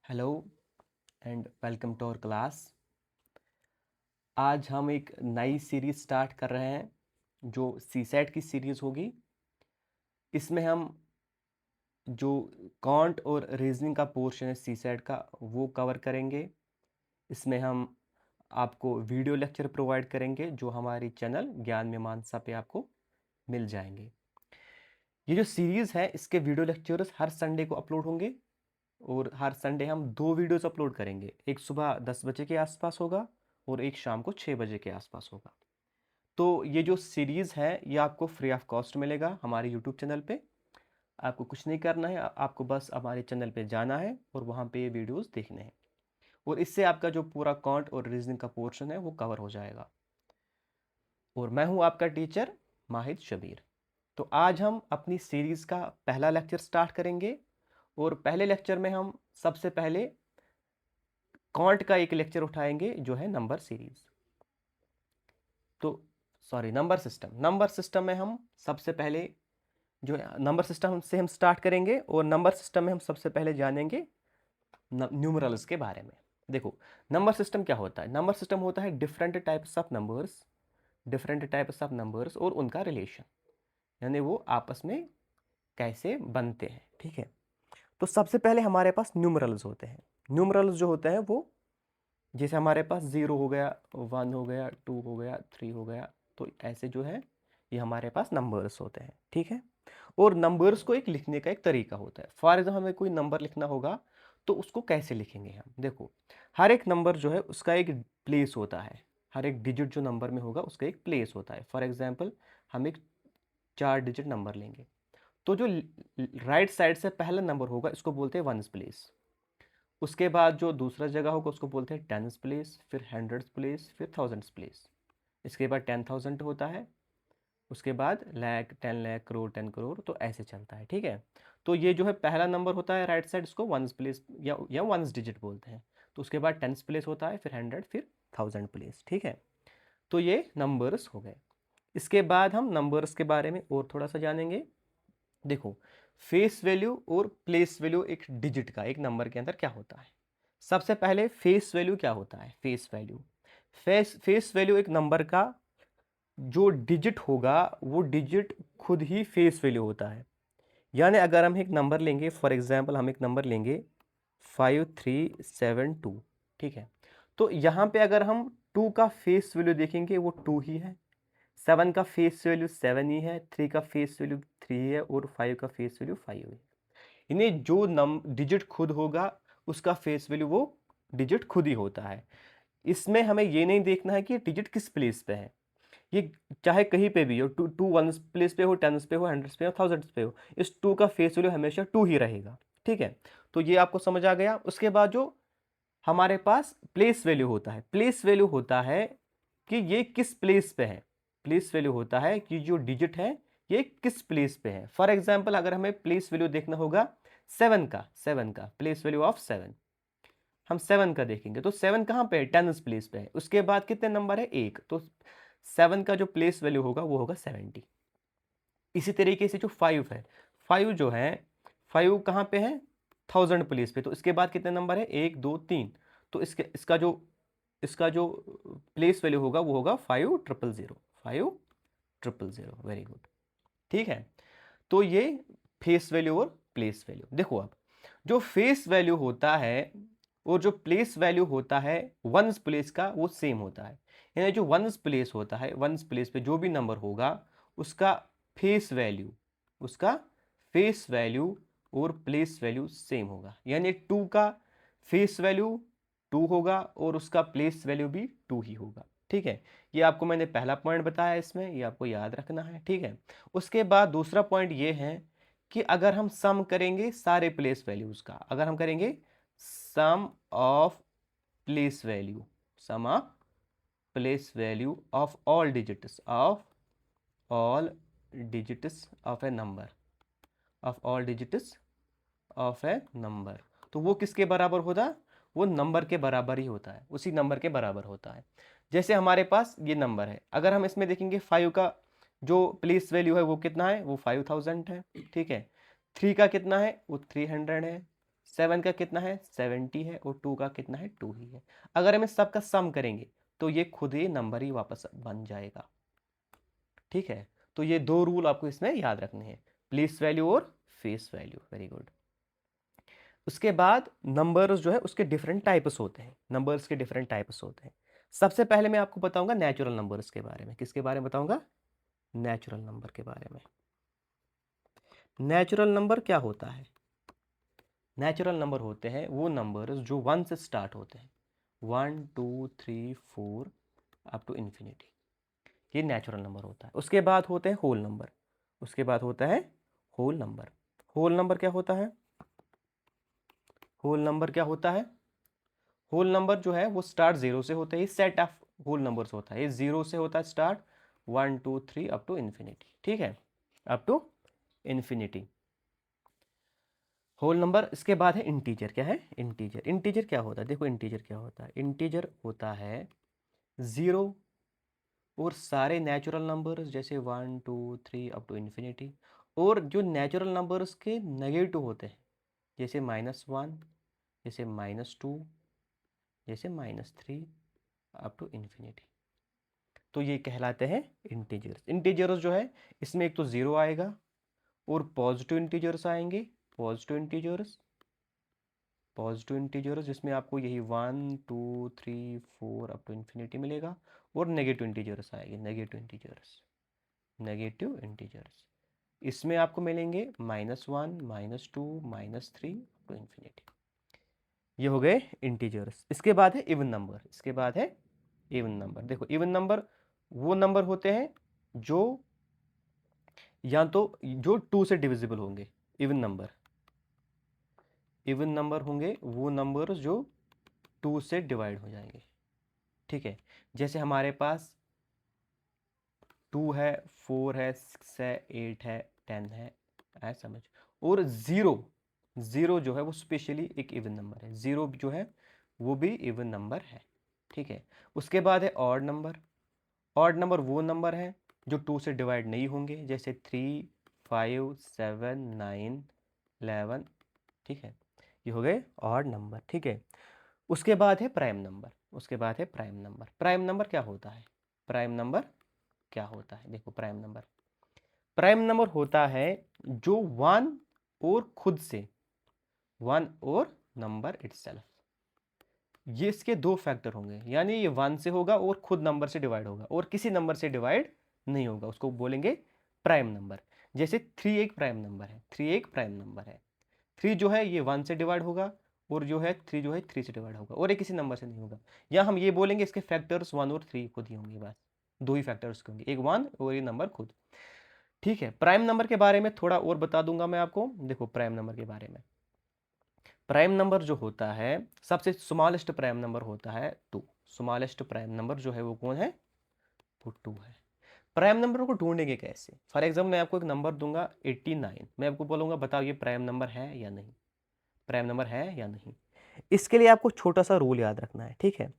Hello and welcome to our class. आज हम एक नई सीरीज़ स्टार्ट कर रहे हैं जो सीसेट की सीरीज़ होगी। इसमें हम जो कॉन्ट और रीजनिंग का पोर्शन है सीसेट का वो कवर करेंगे। इसमें हम आपको वीडियो लेक्चर प्रोवाइड करेंगे जो हमारी चैनल ज्ञान मीमांसा पे आपको मिल जाएंगे। ये जो सीरीज़ है इसके वीडियो लेक्चर्स हर संडे को अपलोड होंगे और हर संडे हम 2 वीडियोस अपलोड करेंगे। एक सुबह 10 बजे के आसपास होगा और एक शाम को 6 बजे के आसपास होगा। तो ये जो सीरीज़ है ये आपको फ्री ऑफ कॉस्ट मिलेगा हमारे यूट्यूब चैनल पे। आपको कुछ नहीं करना है, आपको बस हमारे चैनल पे जाना है और वहाँ पे ये वीडियोस देखने हैं और इससे आपका जो पूरा कॉन्ट और रीजनिंग का पोर्शन है वो कवर हो जाएगा। और मैं हूँ आपका टीचर माहिद शबीर। तो आज हम अपनी सीरीज़ का पहला लेक्चर स्टार्ट करेंगे और पहले लेक्चर में हम सबसे पहले कॉन्ट का एक लेक्चर उठाएंगे जो है नंबर सीरीज। तो नंबर सिस्टम में हम सबसे पहले जो है नंबर सिस्टम से हम स्टार्ट करेंगे और नंबर सिस्टम में हम सबसे पहले जानेंगे न्यूमरल्स के बारे में। देखो, नंबर सिस्टम क्या होता है? नंबर सिस्टम होता है डिफरेंट टाइप्स ऑफ नंबर्स और उनका रिलेशन, यानी वो आपस में कैसे बनते हैं। ठीक है, तो सबसे पहले हमारे पास न्यूमरल्स होते हैं। न्यूमरल्स जो होते हैं वो जैसे हमारे पास 0 हो गया, 1 हो गया, 2 हो गया, 3 हो गया, तो ऐसे जो है ये हमारे पास नंबर्स होते हैं। ठीक है, और नंबर्स को एक लिखने का एक तरीका होता है। फॉर एग्जाम्पल हमें कोई नंबर लिखना होगा तो उसको कैसे लिखेंगे हम? देखो, हर एक नंबर जो है उसका एक प्लेस होता है। हर एक डिजिट जो नंबर में होगा उसका एक प्लेस होता है। फॉर एग्जाम्पल हम एक 4 डिजिट नंबर लेंगे तो जो राइट साइड से पहला नंबर होगा इसको बोलते हैं वंस प्लेस। उसके बाद जो दूसरा जगह होगा उसको बोलते हैं टेंस प्लेस, फिर हंड्रेड्स प्लेस, फिर थाउजेंड्स प्लेस। इसके बाद 10,000 होता है, उसके बाद लाख, 10 लाख, करोड़, 10 करोड़, तो ऐसे चलता है। ठीक है, तो ये जो है पहला नंबर होता है राइट साइड, इसको वंस प्लेस या वंस डिजिट बोलते हैं। तो उसके बाद टेंस प्लेस होता है, फिर हंड्रेड, फिर थाउजेंड प्लेस। ठीक है, तो ये नंबर्स हो गए। इसके बाद हम नंबर्स के बारे में और थोड़ा सा जानेंगे। देखो, फेस वैल्यू और प्लेस वैल्यू एक डिजिट का एक नंबर के अंदर क्या होता है? सबसे पहले फेस वैल्यू क्या होता है? फेस वैल्यू एक नंबर का जो डिजिट होगा वो डिजिट खुद ही फेस वैल्यू होता है। यानी अगर हम एक नंबर लेंगे, फॉर एग्जांपल हम एक नंबर लेंगे 5372। ठीक है, तो यहाँ पे अगर हम 2 का फेस वैल्यू देखेंगे वो 2 ही है, 7 का फेस वैल्यू 7 ही है, 3 का फेस वैल्यू 3 है और 5 का फेस वैल्यू 5 है। इन्हें जो डिजिट खुद होगा उसका फेस वैल्यू वो डिजिट खुद ही होता है। इसमें हमें ये नहीं देखना है कि डिजिट किस प्लेस पे है। ये चाहे कहीं पे भी हो, टू टू वन प्लेस पे हो, टेंस पे हो, हंड्रेड्स पे हो, थाउजेंड्स पे हो, इस 2 का फेस वैल्यू हमेशा 2 ही रहेगा। ठीक है, तो ये आपको समझ आ गया। उसके बाद जो हमारे पास प्लेस वैल्यू होता है, प्लेस वैल्यू होता है कि ये किस प्लेस पे है। प्लेस वैल्यू होता है कि जो डिजिट है ये किस प्लेस पे है। फॉर एग्जाम्पल अगर हमें प्लेस वैल्यू देखना होगा 7 का प्लेस वैल्यू ऑफ 7, हम 7 का देखेंगे तो 7 कहाँ पे है? टेंस प्लेस पे है। उसके बाद कितने नंबर है? 1, तो 7 का जो प्लेस वैल्यू होगा वो होगा 70। इसी तरीके से जो 5 है, 5 जो है, 5 कहाँ पे है? 1000 प्लेस पे। तो इसके बाद कितने नंबर है? 1, 2, 3, तो इसका जो प्लेस वैल्यू होगा वो होगा 5000, 5000। Very good. ठीक है, तो ये फेस वैल्यू और प्लेस वैल्यू। देखो, अब जो फेस वैल्यू होता है और जो प्लेस वैल्यू होता है वंस प्लेस का वो सेम होता है। यानी जो वंस प्लेस होता है, वंस प्लेस पे जो भी नंबर होगा उसका फेस वैल्यू उसका फेस वैल्यू और प्लेस वैल्यू सेम होगा। यानी 2 का फेस वैल्यू 2 होगा और उसका प्लेस वैल्यू भी 2 ही होगा। ठीक है, ये आपको मैंने पहला पॉइंट बताया, इसमें ये आपको याद रखना है। ठीक है, उसके बाद दूसरा पॉइंट ये है कि अगर हम सम करेंगे सारे प्लेस वैल्यूज का, अगर हम करेंगे sum of place value sum of place value of all digits of a number तो वो किसके बराबर होता? वो नंबर के बराबर ही होता है, उसी नंबर के बराबर होता है। जैसे हमारे पास ये नंबर है, अगर हम इसमें देखेंगे 5 का जो प्लेस वैल्यू है वो कितना है? वो 5000 है। ठीक है, 3 का कितना है? वो 300 है। 7 का कितना है 70 है और 2 का कितना है 2 ही है। अगर हम इस सब का सम करेंगे तो ये खुद ही नंबर ही वापस बन जाएगा। ठीक है, तो ये दो रूल आपको इसमें याद रखने हैं, प्लेस वैल्यू और फेस वैल्यू। Very good. उसके बाद नंबर्स जो है उसके डिफरेंट टाइप्स होते हैं, नंबर्स के डिफरेंट टाइप्स होते हैं। सबसे पहले मैं आपको बताऊंगा नेचुरल नंबर्स के बारे में। किसके बारे में बताऊंगा? नेचुरल नंबर के बारे में। नेचुरल नंबर क्या होता है? नेचुरल नंबर होते हैं वो नंबर्स जो 1 से स्टार्ट होते हैं, 1 2 3 4 अप टू इन्फिनिटी, ये नेचुरल नंबर होता है। उसके बाद होते हैं होल नंबर, उसके बाद होता है होल नंबर। होल नंबर क्या होता है? होल नंबर क्या होता है? होल नंबर जो है वो स्टार्ट जीरो से होता है, ये सेट ऑफ होल नंबर्स होता है, ये जीरो से होता है स्टार्ट, 1 2 3 अप टू इन्फिनिटी। ठीक है, up to infinity whole number. इसके बाद है इंटीजर। क्या है? इंटीजर। इंटीजर क्या होता है? देखो इंटीजर क्या होता है। इंटीजर होता है जीरो और सारे नेचुरल नंबर्स जैसे 1 2 3 अप टू इन्फिनिटी, और जो नेचुरल नंबर्स के नेगेटिव होते हैं जैसे -1, जैसे -2, जैसे -3 अप टू इन्फिनिटी, तो ये कहलाते हैं इंटीजर्स। इंटीजर्स जो है इसमें एक तो ज़ीरो आएगा और पॉजिटिव इंटीजर्स आएंगे, पॉजिटिव इंटीजर्स, पॉजिटिव इंटीजर्स जिसमें आपको यही 1 2 3 4 अप टू इन्फिनिटी मिलेगा, और नेगेटिव इंटीजर्स आएंगे, नेगेटिव इंटीजर्स, नेगेटिव इंटीजर्स इसमें आपको मिलेंगे -1 -2 -3 टू इन्फिनिटी। ये हो गए इंटीजर्स। इसके बाद है इवन नंबर। इसके बाद है इवन नंबर। देखो इवन नंबर वो नंबर होते हैं जो या तो जो 2 से डिविजिबल होंगे। इवन नंबर, इवन नंबर होंगे वो नंबर जो 2 से डिवाइड हो जाएंगे। ठीक है, जैसे हमारे पास 2 है, 4 है, 6 है, 8 है, 10 है, ऐसा समझ। और ज़ीरो, ज़ीरो जो है वो स्पेशली एक इवन नंबर है, ज़ीरो जो है वो भी इवन नंबर है। ठीक है, उसके बाद है ऑड नंबर। ऑड नंबर वो नंबर है जो 2 से डिवाइड नहीं होंगे, जैसे 3 5 7 9 11। ठीक है, ये हो गए ऑड नंबर। ठीक है, उसके बाद है प्राइम नंबर। उसके बाद है प्राइम नंबर। प्राइम नंबर क्या होता है? प्राइम नंबर क्या होता है? देखो प्राइम नंबर, प्राइम नंबर होता है जो वन और खुद से, वन और नंबर इटसेल्फ, ये इसके दो फैक्टर होंगे, यानी ये वन से होगा और खुद नंबर से डिवाइड होगा और किसी नंबर से डिवाइड नहीं होगा, उसको बोलेंगे प्राइम नंबर। जैसे 3 एक प्राइम नंबर है, 3 एक प्राइम नंबर है। 3 जो है ये 1 से डिवाइड होगा, और जो है 3 जो है 3 से डिवाइड होगा, और ये किसी नंबर से नहीं होगा। या हम ये बोलेंगे इसके फैक्टर्स 1 और 3 खुद ही होंगे, बस दो ही फैक्टर्स होंगे, एक 1 और ये नंबर खुद। ठीक है, प्राइम नंबर के बारे में थोड़ा और बता दूंगा मैं आपको। देखो प्राइम नंबर के बारे में, प्राइम नंबर जो होता है सबसे स्मॉलेस्ट प्राइम नंबर होता है 2। स्मॉलेस्ट प्राइम नंबर जो है वो कौन है? वो 2 है। प्राइम नंबर को ढूंढेंगे कैसे? फॉर एग्जाम्पल मैं आपको एक नंबर दूंगा 89, मैं आपको बोलूंगा बताओ ये प्राइम नंबर है या नहीं, प्राइम नंबर है या नहीं। इसके लिए आपको छोटा सा रूल याद रखना है। ठीक है,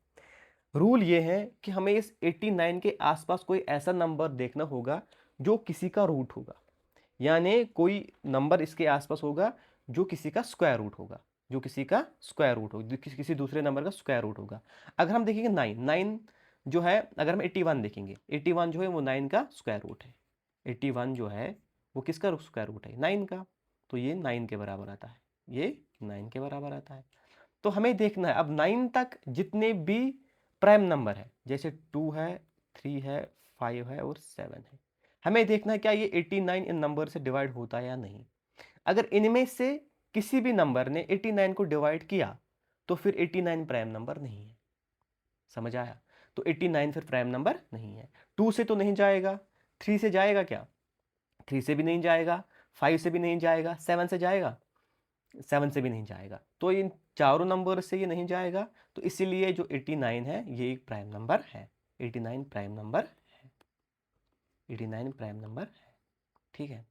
रूल ये है कि हमें इस 89 के आसपास कोई ऐसा नंबर देखना होगा जो किसी का रूट होगा, यानी कोई नंबर इसके आसपास होगा जो किसी का स्क्वायर रूट होगा, जो किसी का स्क्वायर रूट होगा, किसी दूसरे नंबर का स्क्वायर रूट होगा। अगर हम देखेंगे 9, 9 जो है, अगर हम 81 देखेंगे, 81 जो है वो 9 का स्क्वायर रूट है। 81 जो है वो किसका स्क्वायर रूट है? 9 का, तो ये 9 के बराबर आता है, ये 9 के बराबर आता है। तो हमें देखना है अब 9 तक जितने भी प्राइम नंबर है, जैसे 2 है, 3 है, 5 है और 7 है, हमें देखना है क्या ये 89 इन नंबर से डिवाइड होता है या नहीं। अगर इनमें से किसी भी नंबर ने 89 को डिवाइड किया तो फिर 89 प्राइम नंबर नहीं है। समझ आया? तो 89 फिर प्राइम नंबर नहीं है। 2 से तो नहीं जाएगा, 3 से जाएगा क्या? 3 से भी नहीं जाएगा, 5 से भी नहीं जाएगा, 7 से जाएगा, 7 से भी नहीं जाएगा, तो इन चारों नंबर से ये नहीं जाएगा। तो इसीलिए जो 89 है ये एक प्राइम नंबर है, 89 प्राइम नंबर है, 89 प्राइम नंबर है। ठीक है,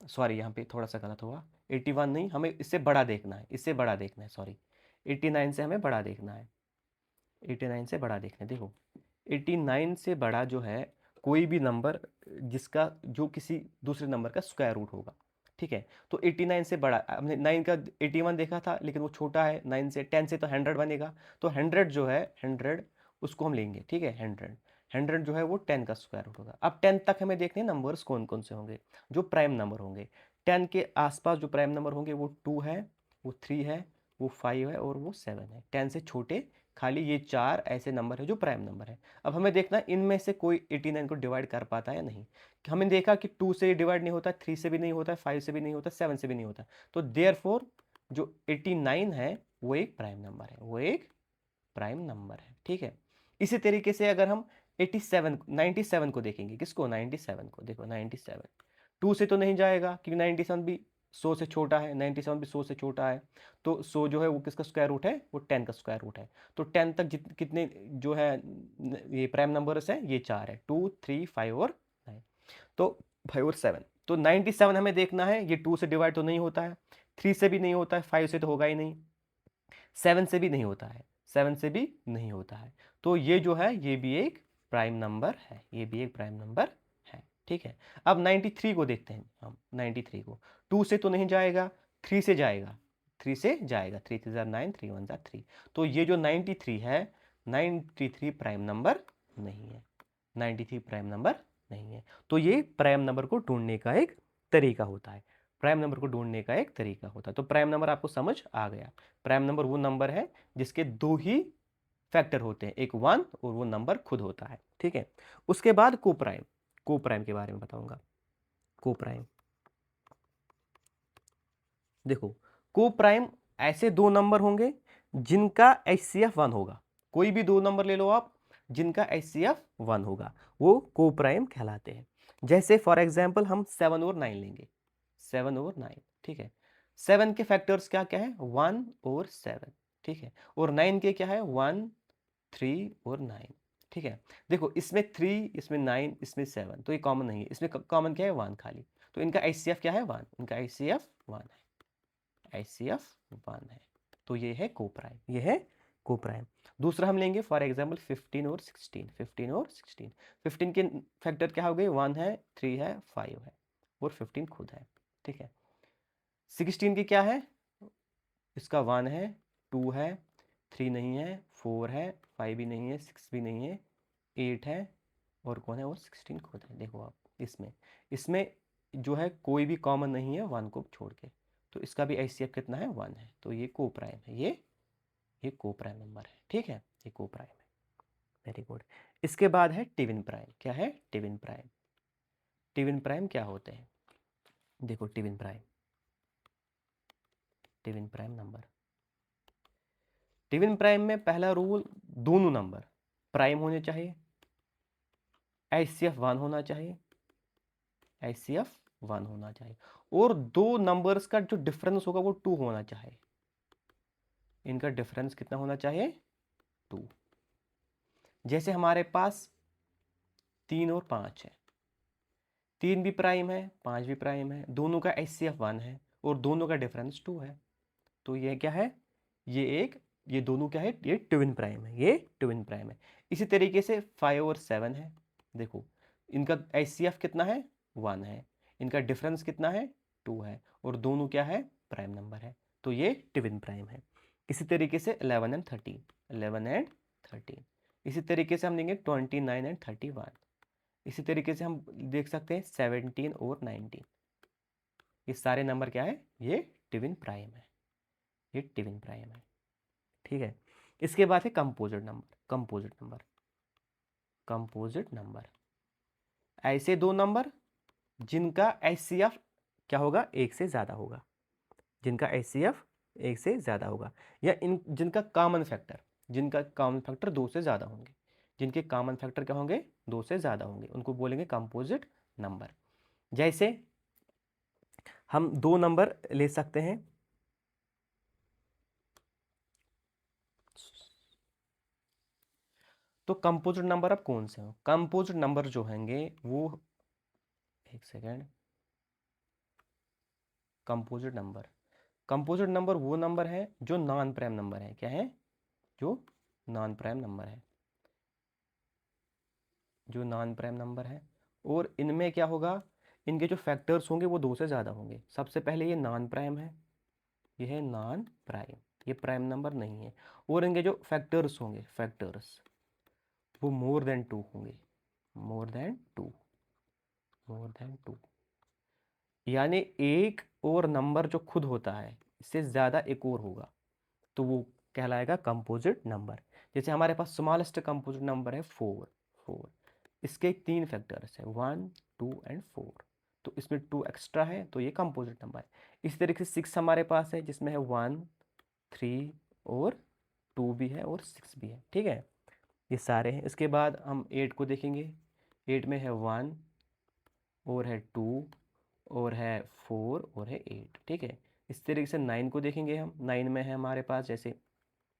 सॉरी यहाँ पे थोड़ा सा गलत हुआ, 81 नहीं, हमें इससे बड़ा देखना है, इससे बड़ा देखना है, सॉरी 89 से हमें बड़ा देखना है, 89 से बड़ा देखना है। देखो 89 से बड़ा जो है कोई भी नंबर जिसका जो किसी दूसरे नंबर का स्क्वायर रूट होगा। ठीक है। तो 89 से बड़ा, हमने 9 का 81 देखा था लेकिन वो छोटा है 9 से, 10 से तो 100 बनेगा, तो 100 जो है 100 उसको हम लेंगे, ठीक है। 100 जो है वो 10 का स्क्वायर रूट होगा। अब 10 तक हमें देखने नंबर्स कौन कौन से होंगे जो प्राइम नंबर होंगे। 10 के आसपास जो प्राइम नंबर होंगे वो 2 है, वो 3 है, वो 5 है और वो 7 है। 10 से छोटे खाली ये 4 ऐसे नंबर है जो प्राइम नंबर है। अब हमें देखना है इनमें से कोई 89 को डिवाइड कर पाता है या नहीं। हमने देखा कि 2 से डिवाइड नहीं होता, 3 से भी नहीं होता, 5 से भी नहीं होता, 7 से भी नहीं होता। तो देयरफॉर जो 89 है वो एक प्राइम नंबर है, वो एक प्राइम नंबर है, ठीक है। इसी तरीके से अगर हम 87 97 को देखेंगे, किसको, 97 को, देखो 97 2 से तो नहीं जाएगा क्योंकि 97 भी 100 से छोटा है, 97 भी 100 से छोटा है। तो 100 जो है वो किसका स्क्वायर रूट है, वो 10 का स्क्वायर रूट है। तो 10 तक कितने जो है ये प्राइम नंबर्स है, ये 4 है, 2 3 5 और 9। तो 5 और 7, तो 97 हमें देखना है, ये 2 से डिवाइड तो नहीं होता है, 3 से भी नहीं होता है, 5 से तो होगा ही नहीं, 7 से भी नहीं होता है, 7 से भी नहीं होता है। तो ये जो है ये भी एक प्राइम नंबर है, ये भी एक प्राइम नंबर है, ठीक है। अब 93 को देखते हैं हम, 93 को 2 से तो नहीं जाएगा, 3 से जाएगा, 3 से जाएगा, 3 3 जार 9, 3 1 जार 3। तो ये जो 93 है, 93 प्राइम नंबर नहीं है, 93 प्राइम नंबर नहीं है। तो ये प्राइम नंबर को ढूंढने का एक तरीका होता है, प्राइम नंबर को ढूंढने का एक तरीका होता है। तो प्राइम नंबर आपको समझ आ गया। प्राइम नंबर वो नंबर है जिसके दो ही फैक्टर होते हैं, एक 1 और वो नंबर खुद होता है, ठीक है। उसके बाद कोप्राइम, कोप्राइम के बारे में बताऊंगा। कोप्राइम, देखो कोप्राइम ऐसे दो नंबर होंगे जिनका HCF 1 होगा। कोई भी दो नंबर ले लो आप जिनका HCF 1 होगा, वो कोप्राइम कहलाते हैं। जैसे फॉर एग्जाम्पल हम 7 और 9 लेंगे, 7 और 9, ठीक है। 7 के फैक्टर्स क्या क्या है, 1 और 7, ठीक है। और 9 के क्या है, 1 3 और 9, ठीक है। देखो इसमें 3, इसमें 9, इसमें 7, तो ये कॉमन नहीं है, इसमें कॉमन क्या है, 1 खाली। तो इनका HCF क्या है, 1, इनका HCF 1 है, HCF 1 है। तो ये है कोप्राइम, ये है कोप्राइम। दूसरा हम लेंगे फॉर एग्जाम्पल 15 और 16, 15 और 16। 15 के फैक्टर क्या हो गए, 1 है, 3 है, 5 है और 15 खुद है, ठीक है। 16 की क्या है, इसका 1 है, 2 है, 3 नहीं है, 4 है, 5 भी नहीं है, 6 भी नहीं है, 8 है और कौन है, और 16 खुद है। देखो आप इसमें इसमें जो है कोई भी कॉमन नहीं है 1 को छोड़ के, तो इसका भी HCF कितना है, 1 है। तो ये कोप्राइम है, ये कोप्राइम नंबर है, ठीक है, ये कोप्राइम है। Very good. इसके बाद है टिविन प्राइम। क्या है, टिविन प्राइम। टिविन प्राइम क्या होते हैं, देखो टिविन प्राइम, टिविन प्राइम नंबर। टिविन प्राइम में पहला रूल, दोनों नंबर प्राइम होने चाहिए, HCF 1 होना चाहिए, HCF 1 होना चाहिए, और दो नंबर्स का जो डिफरेंस होगा वो 2 होना चाहिए। इनका डिफरेंस कितना होना चाहिए, 2। जैसे हमारे पास 3 और 5 है, 3 भी प्राइम है, 5 भी प्राइम है, दोनों का HCF 1 है और दोनों का डिफरेंस 2 है। तो ये क्या है, ये दोनों क्या है, ये ट्विन प्राइम है, ये ट्विन प्राइम है। इसी तरीके से 5 और 7 है, देखो इनका HCF कितना है, 1 है, इनका डिफरेंस कितना है, 2 है और दोनों क्या है, प्राइम नंबर है। तो ये ट्विन प्राइम है। इसी तरीके से 11 एंड 13, 11 एंड 13। इसी तरीके से हम लेंगे 29 एंड 31। इसी तरीके से हम देख सकते हैं 17 और 19। ये सारे नंबर क्या है, ये ट्विन प्राइम है, ये ट्विन प्राइम है, ठीक है। इसके बाद है composite number. Composite number, composite number ऐसे दो नंबर जिनका HCF क्या होगा, एक से ज्यादा होगा, जिनका HCF एक से ज्यादा होगा, या इन जिनका कॉमन फैक्टर, जिनका कॉमन फैक्टर 2 से ज्यादा होंगे, जिनके कॉमन फैक्टर क्या होंगे, 2 से ज्यादा होंगे, उनको बोलेंगे कंपोजिट नंबर। जैसे हम दो नंबर ले सकते हैं, तो कंपोजिट नंबर अब कौन से हो, कंपोजिट नंबर जो होंगे वो, एक second, composite number, composite number वो नंबर है जो नॉन प्राइम नंबर है। क्या है, जो नॉन प्राइम नंबर है, जो नॉन प्राइम नंबर है। और इनमें क्या होगा, इनके जो फैक्टर्स होंगे वो 2 से ज़्यादा होंगे। सबसे पहले ये नॉन प्राइम है, ये है नॉन प्राइम, ये प्राइम नंबर नहीं है। और इनके जो फैक्टर्स होंगे, फैक्टर्स वो मोर देन 2 होंगे, मोर देन 2, मोर देन 2। यानी एक और नंबर जो खुद होता है इससे ज़्यादा एक और होगा तो वो कहलाएगा कंपोजिट नंबर। जैसे हमारे पास स्मॉलेस्ट कंपोजिट नंबर है 4, 4। इसके 3 फैक्टर्स है 1, 2 एंड 4, तो इसमें 2 एक्स्ट्रा है तो ये कंपोजिट नंबर है। इस तरीके से 6 हमारे पास है जिसमें है 1, 3 और 2 भी है और 6 भी है, ठीक है। ये सारे हैं। इसके बाद हम 8 को देखेंगे। 8 में है 1 और है 2 और है 4 और है 8, ठीक है। इस तरीके से 9 को देखेंगे हम। 9 में है हमारे पास जैसे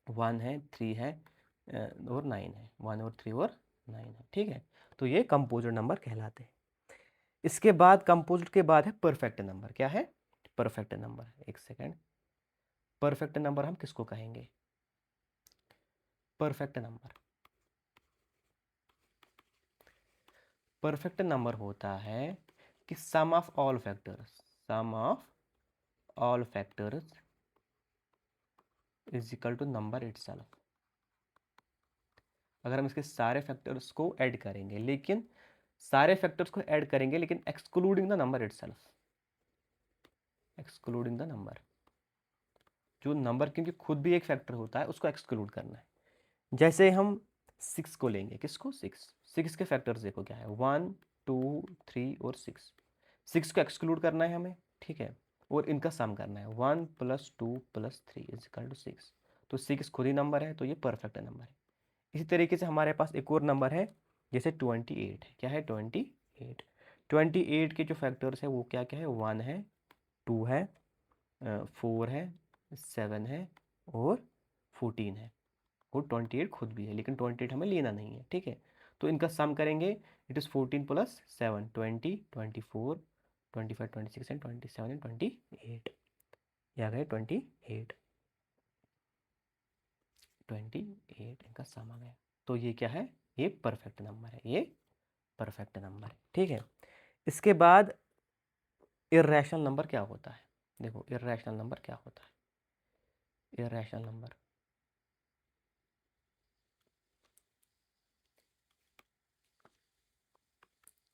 1 है, 3 है और 9 है, 1 और 3 और 9 है, ठीक है। तो ये कंपोजिट नंबर कहलाते हैं। इसके बाद कंपोजिट के बाद है परफेक्ट नंबर। क्या है? Perfect number. एक सेकेंड, परफेक्ट नंबर हम किसको कहेंगे? परफेक्ट नंबर, परफेक्ट नंबर होता है कि sum of all factors, sum of all factors is equal to number itself. अगर हम इसके सारे फैक्टर्स को ऐड करेंगे, लेकिन सारे फैक्टर्स को ऐड करेंगे लेकिन excluding the number itself, excluding the number. जो नंबर क्योंकि खुद भी एक फैक्टर होता है उसको एक्सक्लूड करना है। जैसे हम 6 को लेंगे, किसको? 6। 6 के फैक्टर्स देखो क्या है, 1, 2, 3 और 6। 6 को एक्सक्लूड करना है हमें, ठीक है, और इनका सम करना है। 1 + 2 + 3 = 6। तो 6 खुद ही नंबर है तो ये परफेक्ट नंबर है। इसी तरीके से हमारे पास एक और नंबर है जैसे 28 है। क्या है? 28। 28 के जो फैक्टर्स है वो क्या क्या है? 1 है, 2 है, 4 है, 7 है और 14 है। और 28 खुद भी है लेकिन 28 हमें लेना नहीं है, ठीक है। तो इनका सम करेंगे, इट इज़ 14 + 7, 20, 24, 25, 26 एंड 27 एंड 28। ये आ गए 28, 28 इनका सम आ गया। तो ये क्या है? ये परफेक्ट नंबर है, ये परफेक्ट नंबर है, ठीक है। इसके बाद इर्रेशनल नंबर क्या होता है? देखो इर्रेशनल नंबर क्या होता है? इर्रेशनल नंबर,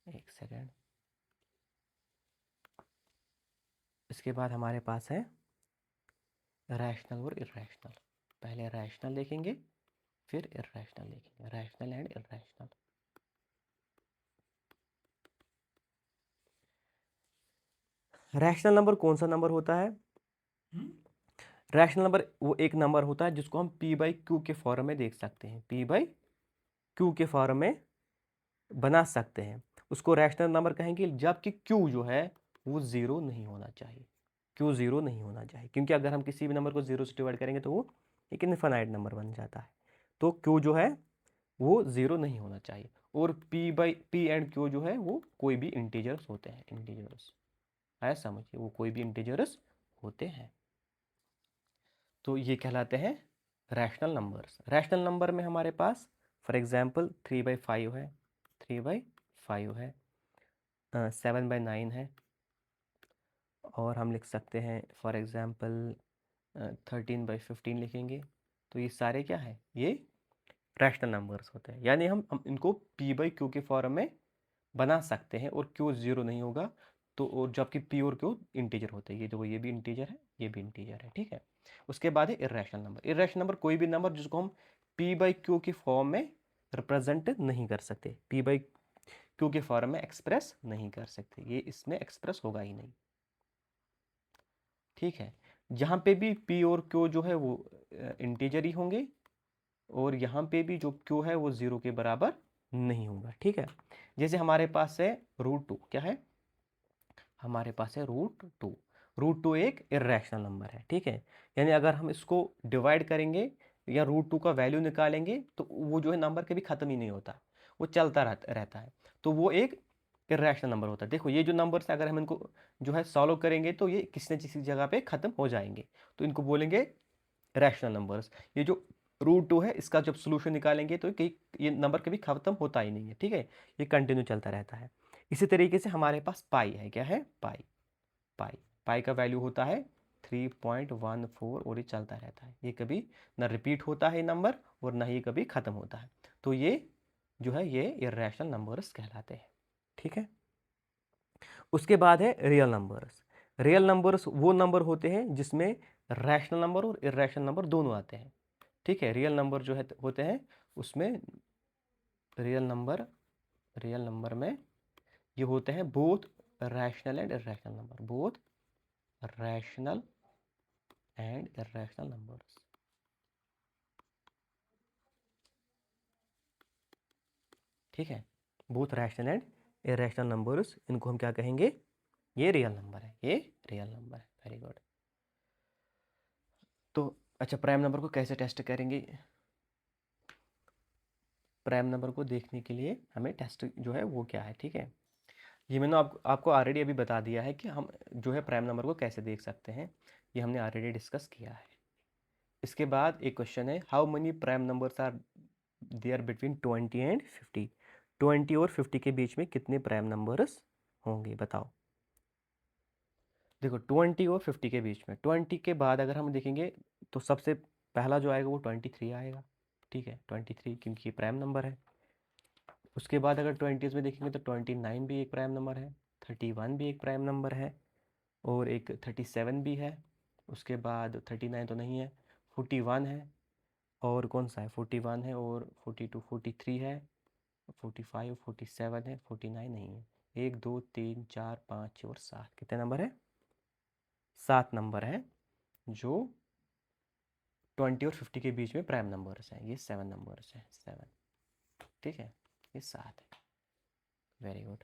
एक सेकेंड। इसके बाद हमारे पास है रैशनल और इर्रेशनल। पहले रैशनल देखेंगे फिर इर्रेशनल देखेंगे, rational and irrational. Rational number कौन सा नंबर होता है? रैशनल नंबर वो एक नंबर होता है जिसको हम p/q के फॉर्म में देख सकते हैं, p/q के फॉर्म में बना सकते हैं। उसको रैशनल नंबर कहेंगे जबकि q जो है वो 0 नहीं होना चाहिए, q 0 नहीं होना चाहिए, क्योंकि अगर हम किसी भी नंबर को 0 से डिवाइड करेंगे तो वो एक इनफाइनाइट नंबर बन जाता है। तो q जो है वो 0 नहीं होना चाहिए। और p एंड q जो है वो कोई भी इंटीजर्स होते हैं, इंटीजर्स है, समझिए वो कोई भी इंटीजर्स होते हैं। तो ये कहलाते हैं रैशनल नंबर्स। रैशनल नंबर में हमारे पास फॉर एग्जांपल 3/5 है, 3/5 है, 7/9 है, और हम लिख सकते हैं फॉर एग्जांपल 13/15 लिखेंगे। तो ये सारे क्या है? ये रैशनल नंबर्स होते हैं। यानी हम इनको p/q के फॉर्म में बना सकते हैं और q 0 नहीं होगा। तो और जबकि p और q इंटीजर होते हैं, ये देखो ये भी इंटीजर है, ये भी इंटीजर है, ठीक है। उसके बाद है इर्रेशनल नंबर। इर्रेशनल नंबर कोई भी नंबर जिसको हम p/q के फॉर्म में रिप्रेजेंट नहीं कर सकते, p/q के फॉर्म में एक्सप्रेस नहीं कर सकते, ये इसमें एक्सप्रेस होगा ही नहीं, ठीक है। जहाँ पे भी p और q जो है वो इंटीजर ही होंगे और यहाँ पे भी जो q है वो 0 के बराबर नहीं होगा, ठीक है। जैसे हमारे पास है √2, क्या है? हमारे पास है √2। √2 एक इर्रेशनल नंबर है, ठीक है। यानी अगर हम इसको डिवाइड करेंगे या √2 का वैल्यू निकालेंगे तो वो जो है नंबर कभी ख़त्म ही नहीं होता, वो चलता रहता है। तो वो एक इर्रेशनल नंबर होता है। देखो ये जो नंबर्स अगर हम इनको जो है सॉल्व करेंगे तो ये किसी न किसी जगह पे ख़त्म हो जाएंगे, तो इनको बोलेंगे रैशनल नंबर्स। ये जो √2 है इसका जब सोल्यूशन निकालेंगे तो ये नंबर कभी ख़त्म होता ही नहीं है, ठीक है, ये कंटिन्यू चलता रहता है। इसी तरीके से हमारे पास पाई है, क्या है, पाई। पाई का वैल्यू होता है 3.14 और ये चलता रहता है, ये कभी ना रिपीट होता है नंबर और ना ही कभी ख़त्म होता है। तो ये जो है ये इर्रेशनल नंबर्स कहलाते हैं, ठीक है। उसके बाद है रियल नंबर्स। रियल नंबर्स वो नंबर होते हैं जिसमें रैशनल नंबर और इर्रेशनल नंबर दोनों आते हैं, ठीक है। रियल नंबर जो है होते हैं उसमें रियल नंबर में ये होते हैं both rational and irrational number, both rational and irrational numbers, ठीक है। Both rational and irrational numbers, इनको हम क्या कहेंगे, ये रियल नंबर है, ये रियल नंबर है। Very good. तो अच्छा, प्राइम नंबर को कैसे टेस्ट करेंगे? प्राइम नंबर को देखने के लिए हमें टेस्ट जो है वो क्या है, ठीक है। ये मैंने आपको ऑलरेडी अभी बता दिया है कि हम जो है प्राइम नंबर को कैसे देख सकते हैं, ये हमने ऑलरेडी डिस्कस किया है। इसके बाद एक क्वेश्चन है, how many prime numbers are there between 20 and 50? 20 और 50 के बीच में कितने प्राइम नंबर्स होंगे, बताओ। देखो 20 और 50 के बीच में, 20 के बाद अगर हम देखेंगे तो सबसे पहला जो आएगा वो 23 आएगा, ठीक है, 23 क्योंकि प्राइम नंबर है। उसके बाद अगर 20s में देखेंगे तो 29 भी एक प्राइम नंबर है, 31 भी एक प्राइम नंबर है, और एक 37 भी है। उसके बाद 39 तो नहीं है, 41 है, और कौन सा है, 41 है, और 42 43 है, 45 47 है, 49 नहीं है। 1 2 3 4 5 और 7, कितने नंबर है, 7 नंबर है जो 20 और 50 के बीच में प्राइम नंबर्स हैं। ये 7 नंबर्स हैं, 7, ठीक है, ये 7 है। Very good.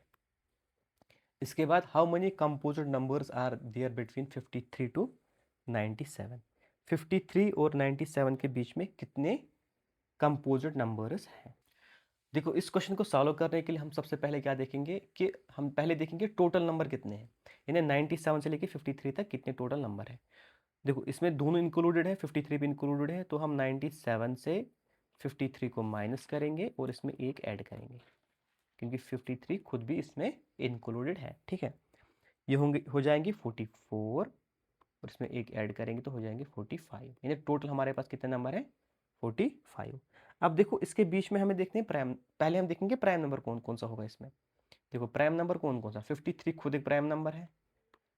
इसके बाद how many composite numbers are there between 53 to 97? 53 और 97 के बीच में कितने कंपोजिट नंबर्स हैं? देखो इस क्वेश्चन को सॉल्व करने के लिए हम सबसे पहले क्या देखेंगे कि हम पहले देखेंगे टोटल नंबर कितने हैं, यानी 97 से लेके 53 तक कितने टोटल नंबर है। देखो इसमें दोनों इंक्लूडेड है, 53 भी इंक्लूडेड है, तो हम 97 से 53 को माइनस करेंगे और इसमें एक ऐड करेंगे, क्योंकि 53 खुद भी इसमें इंक्लूडेड है, ठीक है। ये होंगे, हो जाएंगे 44, और इसमें एक ऐड करेंगे तो हो जाएंगे 45, यानी टोटल हमारे पास कितने नंबर है, 45। अब देखो इसके बीच में हमें देखते हैं प्राइम, पहले हम देखेंगे प्राइम नंबर कौन कौन सा होगा इसमें। देखो प्राइम नंबर कौन कौन सा, 53 खुद एक प्राइम नंबर है,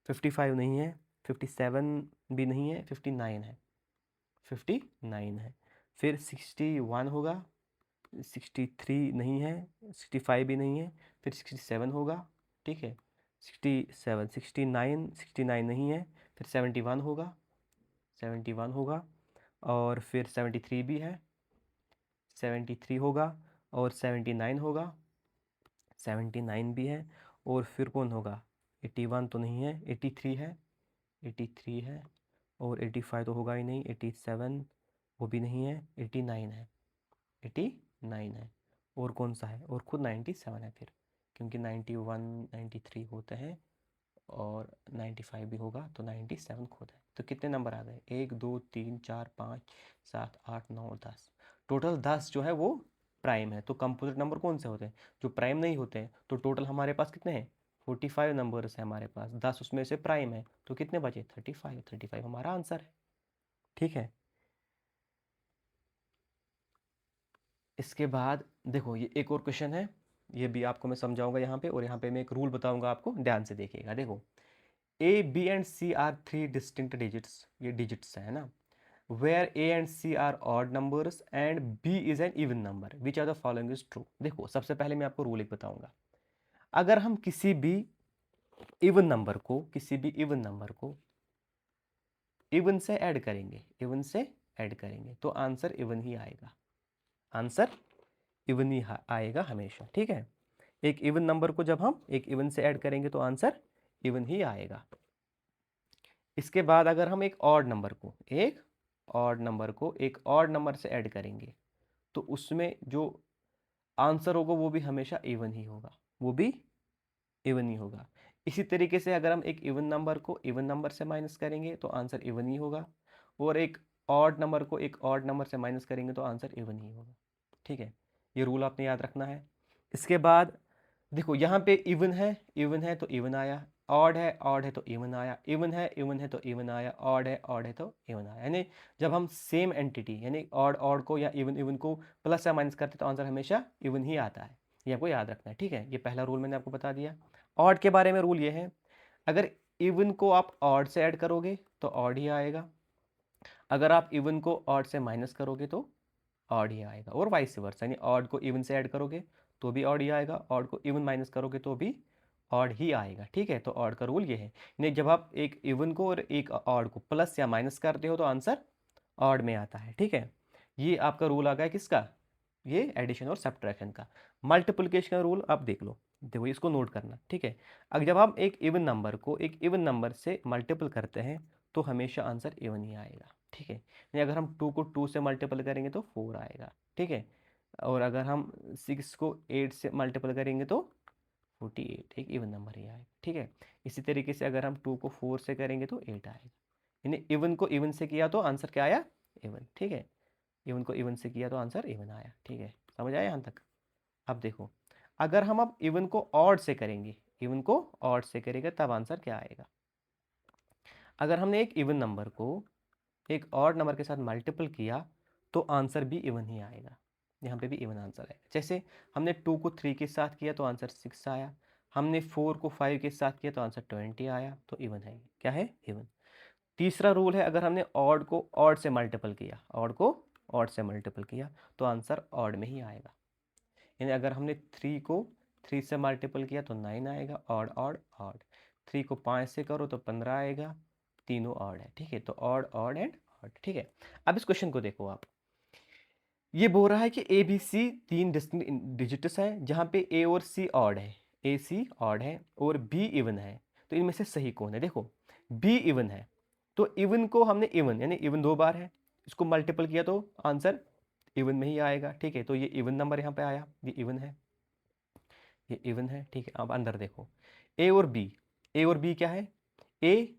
55 नहीं है, 57 भी नहीं है, 59 है, 59 है। फिर 61 होगा, 63 नहीं है, 65 भी नहीं है, फिर 67 होगा, ठीक है, 67 69 69 नहीं है, फिर 71 होगा, 71 होगा, और फिर 73 भी है, 73 होगा, और 79 होगा, 79 भी है, और फिर कौन होगा, 81 तो नहीं है, 83 है, 83 है, और 85 तो होगा ही नहीं, 87 वो भी नहीं है, 89 है, 89 है, और कौन सा है, और खुद 97 है फिर, क्योंकि 91 93 होते हैं और 95 भी होगा, तो 97 खुद है। तो कितने नंबर आ गए, 1 2 3 4 5 7 8 9 10, टोटल 10 जो है वो प्राइम है। तो कंपोजिट नंबर कौन से होते हैं, जो प्राइम नहीं होते हैं। तो टोटल हमारे पास कितने हैं, 45 नंबर्स है हमारे पास, 10 उसमें से प्राइम है, तो कितने बचे, 35, 35 हमारा आंसर है, ठीक है। इसके बाद देखो ये एक और क्वेश्चन है, ये भी आपको मैं समझाऊंगा यहाँ पे, और यहाँ पे मैं एक रूल बताऊंगा आपको, ध्यान से देखिएगा। देखो A B and C are 3 distinct digits, ये डिजिट्स है ना, where A and C are odd numbers and B is an even number, which are the following is true. देखो सबसे पहले मैं आपको रूल एक बताऊंगा, अगर हम किसी भी इवन नंबर को, किसी भी इवन नंबर को इवन से ऐड करेंगे, इवन से ऐड करेंगे, तो आंसर इवन ही आएगा, आंसर इवन ही आएगा हमेशा, ठीक है। एक इवन नंबर को जब हम एक इवन से ऐड करेंगे तो आंसर इवन ही आएगा। इसके बाद अगर हम एक ऑड नंबर को, एक ऑड नंबर को एक ऑड नंबर से ऐड करेंगे, तो उसमें जो आंसर होगा वो भी हमेशा इवन ही होगा, वो भी इवन ही होगा। इसी तरीके से अगर हम एक इवन नंबर को इवन नंबर से माइनस करेंगे तो आंसर इवन ही होगा, और एक ऑड नंबर को एक ऑड नंबर से माइनस करेंगे तो आंसर इवन ही होगा, ठीक है। ये रूल आपने याद रखना है। इसके बाद देखो यहाँ पे इवन है तो इवन आया, ऑड है तो इवन आया, इवन है तो इवन आया, ऑड है तो इवन आया। यानी जब हम सेम एंटिटी यानी ऑड को या इवन को प्लस या माइनस करते तो आंसर हमेशा इवन ही आता है। ये आपको याद रखना है, ठीक है। ये पहला रूल मैंने आपको बता दिया। ऑड के बारे में रूल ये है, अगर इवन को आप ऑड से ऐड करोगे तो ऑड ही आएगा, अगर आप इवन को ऑड से माइनस करोगे तो ऑड ही आएगा, और वाइस वर्सा। यानी ऑड को इवन से ऐड करोगे तो भी ऑड ही आएगा, ऑड को इवन माइनस करोगे तो भी ऑड ही आएगा, ठीक है। तो ऑड का रूल ये है, यानी जब आप एक इवन को और एक ऑड को प्लस या माइनस करते हो तो आंसर ऑड में आता है, ठीक है। ये आपका रूल आ गया किसका, ये एडिशन और सब्ट्रैक्शन का। मल्टीप्लिकेशन का रूल आप देख लो, देखो इसको नोट करना, ठीक है। अगर जब हम एक इवन नंबर को एक इवन नंबर से मल्टीपल करते हैं तो हमेशा आंसर इवन ही आएगा, ठीक है। यानी अगर हम 2 को 2 से मल्टीपल करेंगे तो 4 आएगा, ठीक है। और अगर हम 6 को 8 से मल्टीपल करेंगे तो 48, एक इवन नंबर ही आएगा, ठीक है। इसी तरीके से अगर हम 2 को 4 से करेंगे तो 8 आएगा। यानी इवन को इवन से किया तो आंसर क्या आया, इवन, ठीक है। इवन को इवन से किया तो आंसर इवन आया, ठीक है। समझ आया यहाँ तक। अब देखो, अगर हम अब इवन को ऑड से करेंगे, इवन को ऑड से करेंगे तब आंसर क्या आएगा। अगर हमने एक इवन नंबर को एक ऑड नंबर के साथ मल्टीपल किया तो आंसर भी इवन ही आएगा, यहाँ पे भी इवन आंसर आएगा। जैसे हमने 2 को 3 के साथ किया तो आंसर 6 आया, हमने 4 को 5 के साथ किया तो आंसर 20 आया, तो इवन है। क्या है, इवन। तीसरा रूल है, अगर हमने ऑड को ऑड से मल्टीपल किया, ऑड को ऑड से मल्टीपल किया तो आंसर ऑड में ही आएगा। यानी अगर हमने 3 को 3 से मल्टीपल किया तो 9 आएगा, ऑड ऑड ऑड। 3 को 5 से करो तो 15 आएगा, तीनों ऑड है, ठीक है। तो ऑड ऑड एंड ऑड, ठीक है। अब इस क्वेश्चन को देखो आप, ये बोल रहा है कि ए बी सी 3 डिजिट्स हैं जहाँ पे ए और सी ऑड है, ए सी ऑड है और बी इवन है, तो इनमें से सही कौन है। देखो बी इवन है तो इवन को हमने इवन यानी इवन 2 बार है, इसको मल्टीपल किया तो आंसर इवन में ही आएगा, ठीक है। तो ये इवन नंबर यहाँ पे आया, ये इवन है, ये इवन है, ठीक है। अब अंदर देखो, ए और बी, ए और बी क्या है, ए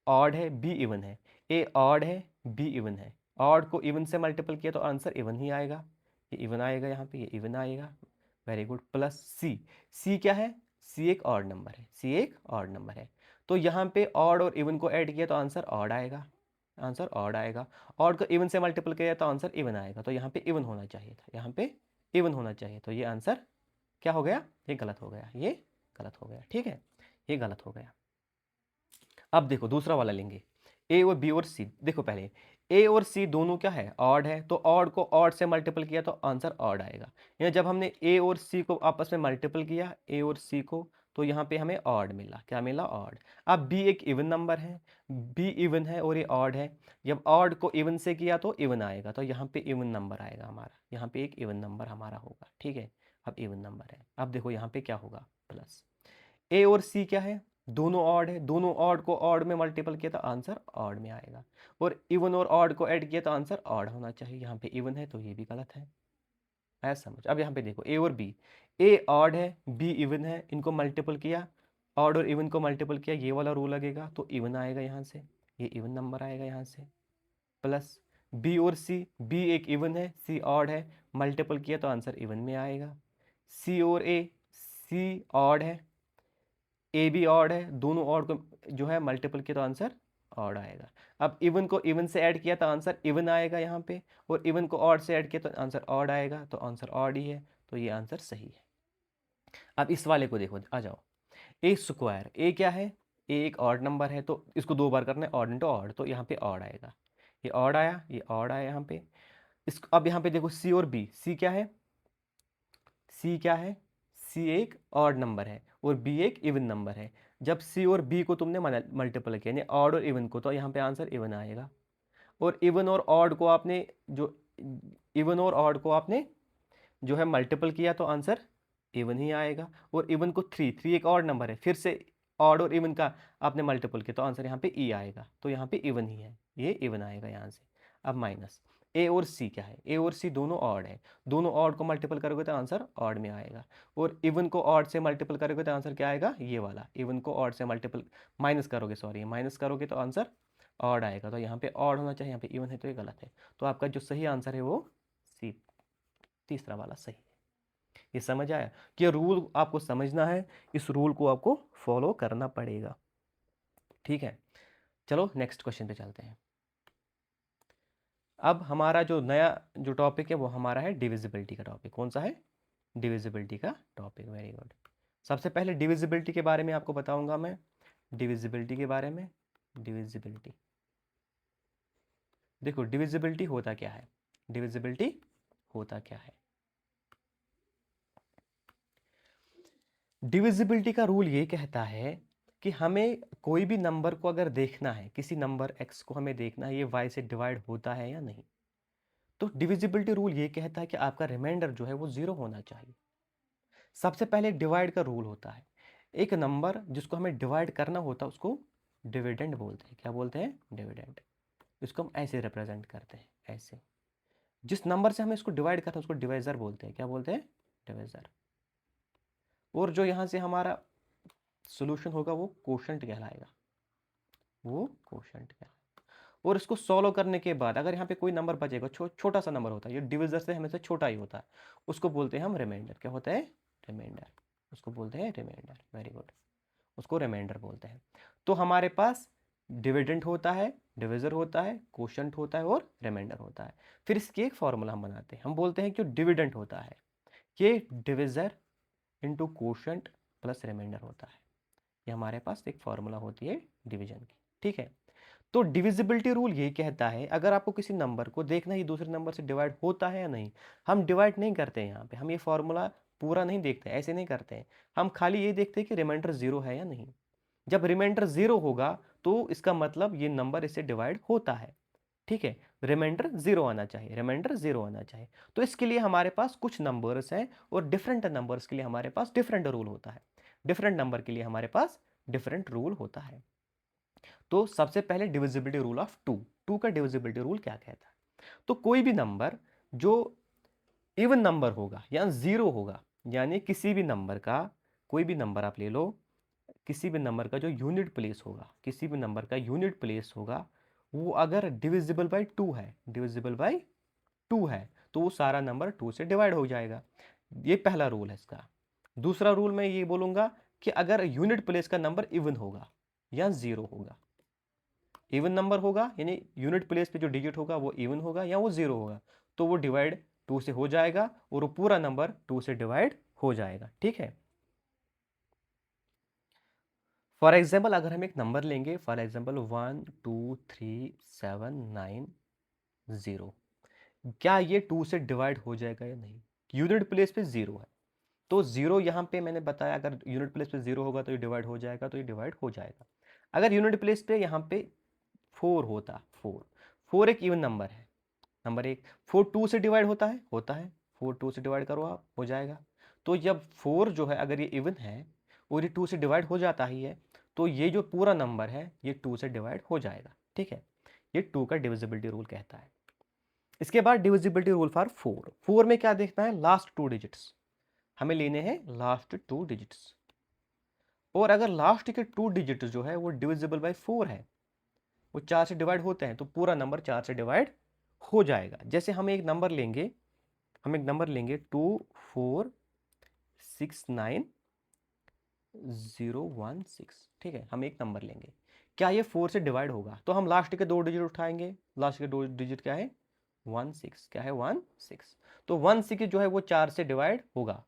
ऑड है, बी इवन है, ए ऑड है, बी इवन है। ऑड को इवन से मल्टीपल किया तो आंसर इवन ही आएगा, ये इवन आएगा यहाँ पे, ये इवन आएगा, वेरी गुड। प्लस सी, सी क्या है, सी एक ऑड नंबर है, सी एक ऑड नंबर है, तो यहाँ पे ऑड और इवन को ऐड किया तो आंसर ऑड आएगा, आंसर ऑड आएगा। ऑड को इवन से मल्टीपल किया तो आंसर इवन आएगा, तो यहाँ पे इवन होना चाहिए था, यहाँ पे इवन होना चाहिए, तो ये आंसर क्या हो गया, ये गलत हो गया, ये गलत हो गया, ठीक है, ये गलत हो गया। अब देखो दूसरा वाला लेंगे, ए और बी और सी। देखो पहले ए और सी दोनों क्या है, ऑड है, तो ऑड को ऑड से मल्टीपल किया तो आंसर ऑड आएगा। यानी जब हमने ए और सी को आपस में मल्टीपल किया, ए और सी को, तो यहाँ पे हमें ऑड मिला, क्या मिला, ऑड। अब बी एक इवन नंबर है, बी इवन है और ये ऑड है, जब ऑड को इवन से किया तो इवन आएगा, तो यहाँ पे इवन नंबर आएगा हमारा, यहाँ पे एक इवन नंबर हमारा होगा, ठीक है। अब इवन नंबर है, अब देखो यहाँ पे क्या होगा, प्लस। ए और सी क्या है, दोनों ऑड है, दोनों ऑड को ऑड में मल्टीपल किया तो आंसर ऑड में आएगा, और इवन और ऑड को ऐड किया तो आंसर ऑड होना चाहिए, यहाँ पे इवन है तो ये भी गलत है, ऐसा समझ। अब यहाँ पे देखो ए और बी, ए ऑड है, बी इवन है, इनको मल्टीपल किया, ऑड और इवन को मल्टीपल किया, ये वाला रूल लगेगा तो इवन आएगा यहाँ से, ये इवन नंबर आएगा यहाँ से। प्लस बी और सी, बी एक इवन है, सी ऑड है, मल्टीपल किया तो आंसर इवन में आएगा। सी और ए, सी ऑड है, ए भी ऑड है, दोनों ऑड को जो है मल्टीपल किया तो आंसर ऑड आएगा। अब इवन को इवन से ऐड किया तो आंसर इवन आएगा यहाँ पे, और इवन को ऑड से ऐड किया तो आंसर ऑड आएगा, तो आंसर ऑड ही है, तो ये आंसर सही है। अब इस वाले को देखो, आ जाओ, ए स्क्वायर, ए क्या है, ए एक ऑड नंबर है, तो इसको 2 बार करना है, ऑड इंटू ऑड, तो यहाँ पे ऑड आएगा, ये ऑड आया, ये ऑड आया यहाँ पे। इसको अब यहाँ पे देखो सी और बी, सी क्या है, सी क्या है, सी एक ऑड नंबर है और बी एक इवन नंबर है। जब सी और बी को तुमने मल्टीपल किया यानी ऑड और इवन को, तो यहाँ पे आंसर इवन आएगा। और इवन और ऑड को आपने जो इवन और ऑड को आपने जो है मल्टीपल किया तो आंसर इवन ही आएगा। और इवन को थ्री, थ्री एक ऑड नंबर है, फिर से ऑड और इवन का आपने मल्टीपल किया तो आंसर यहाँ पे ई आएगा, तो यहाँ पे इवन ही है, ये इवन आएगा यहाँ से। अब माइनस ए और सी क्या है, ए और सी दोनों ऑड है, दोनों ऑड को मल्टीपल करोगे तो आंसर ऑड में आएगा। और इवन को ऑड से मल्टीपल करोगे तो आंसर क्या आएगा, ये वाला। इवन को ऑड से मल्टीपल माइनस करोगे, सॉरी माइनस करोगे तो आंसर ऑड आएगा, तो यहाँ पे ऑड होना चाहिए, यहाँ पे इवन है तो ये गलत है। तो आपका जो सही आंसर है वो सी, तीसरा वाला सही है। ये समझ आया कि रूल आपको समझना है, इस रूल को आपको फॉलो करना पड़ेगा। ठीक है, चलो नेक्स्ट क्वेश्चन पे चलते हैं। अब हमारा जो नया जो टॉपिक है वो हमारा है डिविजिबिलिटी का टॉपिक। कौन सा है? डिविजिबिलिटी का टॉपिक। Very good. सबसे पहले डिविजिबिलिटी के बारे में आपको बताऊंगा मैं, डिविजिबिलिटी के बारे में। डिविजिबिलिटी, देखो डिविजिबिलिटी होता क्या है, डिविजिबिलिटी होता क्या है। डिविजिबिलिटी का रूल ये कहता है कि हमें कोई भी नंबर को अगर देखना है, किसी नंबर x को हमें देखना है ये y से डिवाइड होता है या नहीं, तो डिविजिबिलिटी रूल ये कहता है कि आपका रिमाइंडर जो है वो 0 होना चाहिए। सबसे पहले डिवाइड का रूल होता है, एक नंबर जिसको हमें डिवाइड करना होता है उसको डिविडेंड बोलते हैं। क्या बोलते हैं? डिविडेंड। इसको हम ऐसे रिप्रेजेंट करते हैं, ऐसे। जिस नंबर से हमें इसको डिवाइड करना है उसको डिवाइजर बोलते हैं। क्या बोलते हैं? डिवाइजर। और जो यहाँ से हमारा सोल्यूशन होगा वो कोशेंट कहलाएगा, वो कोशेंट कहलाएगा। और इसको सॉल्व करने के बाद अगर यहाँ पे कोई नंबर बचेगा, छोटा सा नंबर होता है, ये डिविजर से हमेशा छोटा ही होता है, उसको बोलते हैं हम रिमाइंडर। क्या होता है? रिमाइंडर। उसको बोलते हैं रिमाइंडर। वेरी गुड, उसको रिमाइंडर बोलते हैं। तो हमारे पास डिविडेंड होता है, डिविजर होता है, कोशेंट होता है और रिमाइंडर होता है। फिर इसकी एक फॉर्मूला हम बनाते हैं, हम बोलते हैं कि डिविडेंड होता है ये divisor into quotient plus remainder होता है। ये हमारे पास एक फॉर्मूला होती है डिवीजन की। ठीक है, तो डिविजिबिलिटी रूल ये कहता है अगर आपको किसी नंबर को देखना ही दूसरे नंबर से डिवाइड होता है या नहीं, हम डिवाइड नहीं करते हैं यहाँ पे, हम ये फॉर्मूला पूरा नहीं देखते, ऐसे नहीं करते हैं। हम खाली ये देखते हैं कि रिमाइंडर 0 है या नहीं। जब रिमाइंडर 0 होगा तो इसका मतलब ये नंबर इससे डिवाइड होता है। ठीक है, रिमाइंडर 0 आना चाहिए, रिमाइंडर 0 आना चाहिए। तो इसके लिए हमारे पास कुछ नंबर्स हैं और डिफरेंट नंबर्स के लिए हमारे पास डिफरेंट रूल होता है, डिफरेंट नंबर के लिए हमारे पास डिफरेंट रूल होता है। तो सबसे पहले डिविजिबिलिटी रूल ऑफ टू का डिविजिबिलिटी रूल क्या कहता है? तो कोई भी नंबर जो इवन नंबर होगा या 0 होगा, यानी किसी भी नंबर का, कोई भी नंबर आप ले लो, किसी भी नंबर का जो यूनिट प्लेस होगा, किसी भी नंबर का यूनिट प्लेस होगा, वो अगर डिविजिबल बाई 2 है, डिविजिबल बाई 2 है, तो वो सारा नंबर 2 से डिवाइड हो जाएगा। ये पहला रूल है इसका। दूसरा रूल मैं ये बोलूंगा कि अगर यूनिट प्लेस का नंबर इवन होगा या 0 होगा, इवन नंबर होगा यानी यूनिट प्लेस पे जो डिजिट होगा वो इवन होगा या वो 0 होगा, तो वो डिवाइड 2 से हो जाएगा और वो पूरा नंबर 2 से डिवाइड हो जाएगा। ठीक है, फॉर एग्जाम्पल अगर हम एक नंबर लेंगे, फॉर एग्जाम्पल 1 2 3 7 9 0, क्या ये 2 से डिवाइड हो जाएगा या नहीं? यूनिट प्लेस पे 0 है, तो 0 यहाँ पे मैंने बताया अगर यूनिट प्लेस पे 0 होगा तो ये डिवाइड हो जाएगा, तो ये डिवाइड हो जाएगा। अगर यूनिट प्लेस पे यहाँ पे 4 होता, 4 एक इवन नंबर है, नंबर एक, 4 2 से डिवाइड होता है, 4 2 से डिवाइड करो आप, हो जाएगा। तो जब 4 जो है अगर ये इवन है और ये 2 से डिवाइड हो जाता ही है, तो ये जो पूरा नंबर है ये 2 से डिवाइड हो जाएगा। ठीक है, ये 2 का डिविजिबिलिटी रूल कहता है। इसके बाद डिविजिबिलिटी रूल फॉर 4 में क्या देखना है? लास्ट 2 डिजिट्स हमें लेने हैं, लास्ट 2 डिजिट्स। और अगर लास्ट के 2 डिजिट जो है वो डिविजिबल बाई 4 है, वो 4 से डिवाइड होते हैं, तो पूरा नंबर 4 से डिवाइड हो जाएगा। जैसे हम एक नंबर लेंगे, 2469016। ठीक है, हम एक नंबर लेंगे, क्या ये 4 से डिवाइड होगा? तो हम लास्ट के 2 डिजिट उठाएंगे, लास्ट के 2 डिजिट क्या है? 16। क्या है? 16। तो 16 जो है वो 4 से डिवाइड होगा,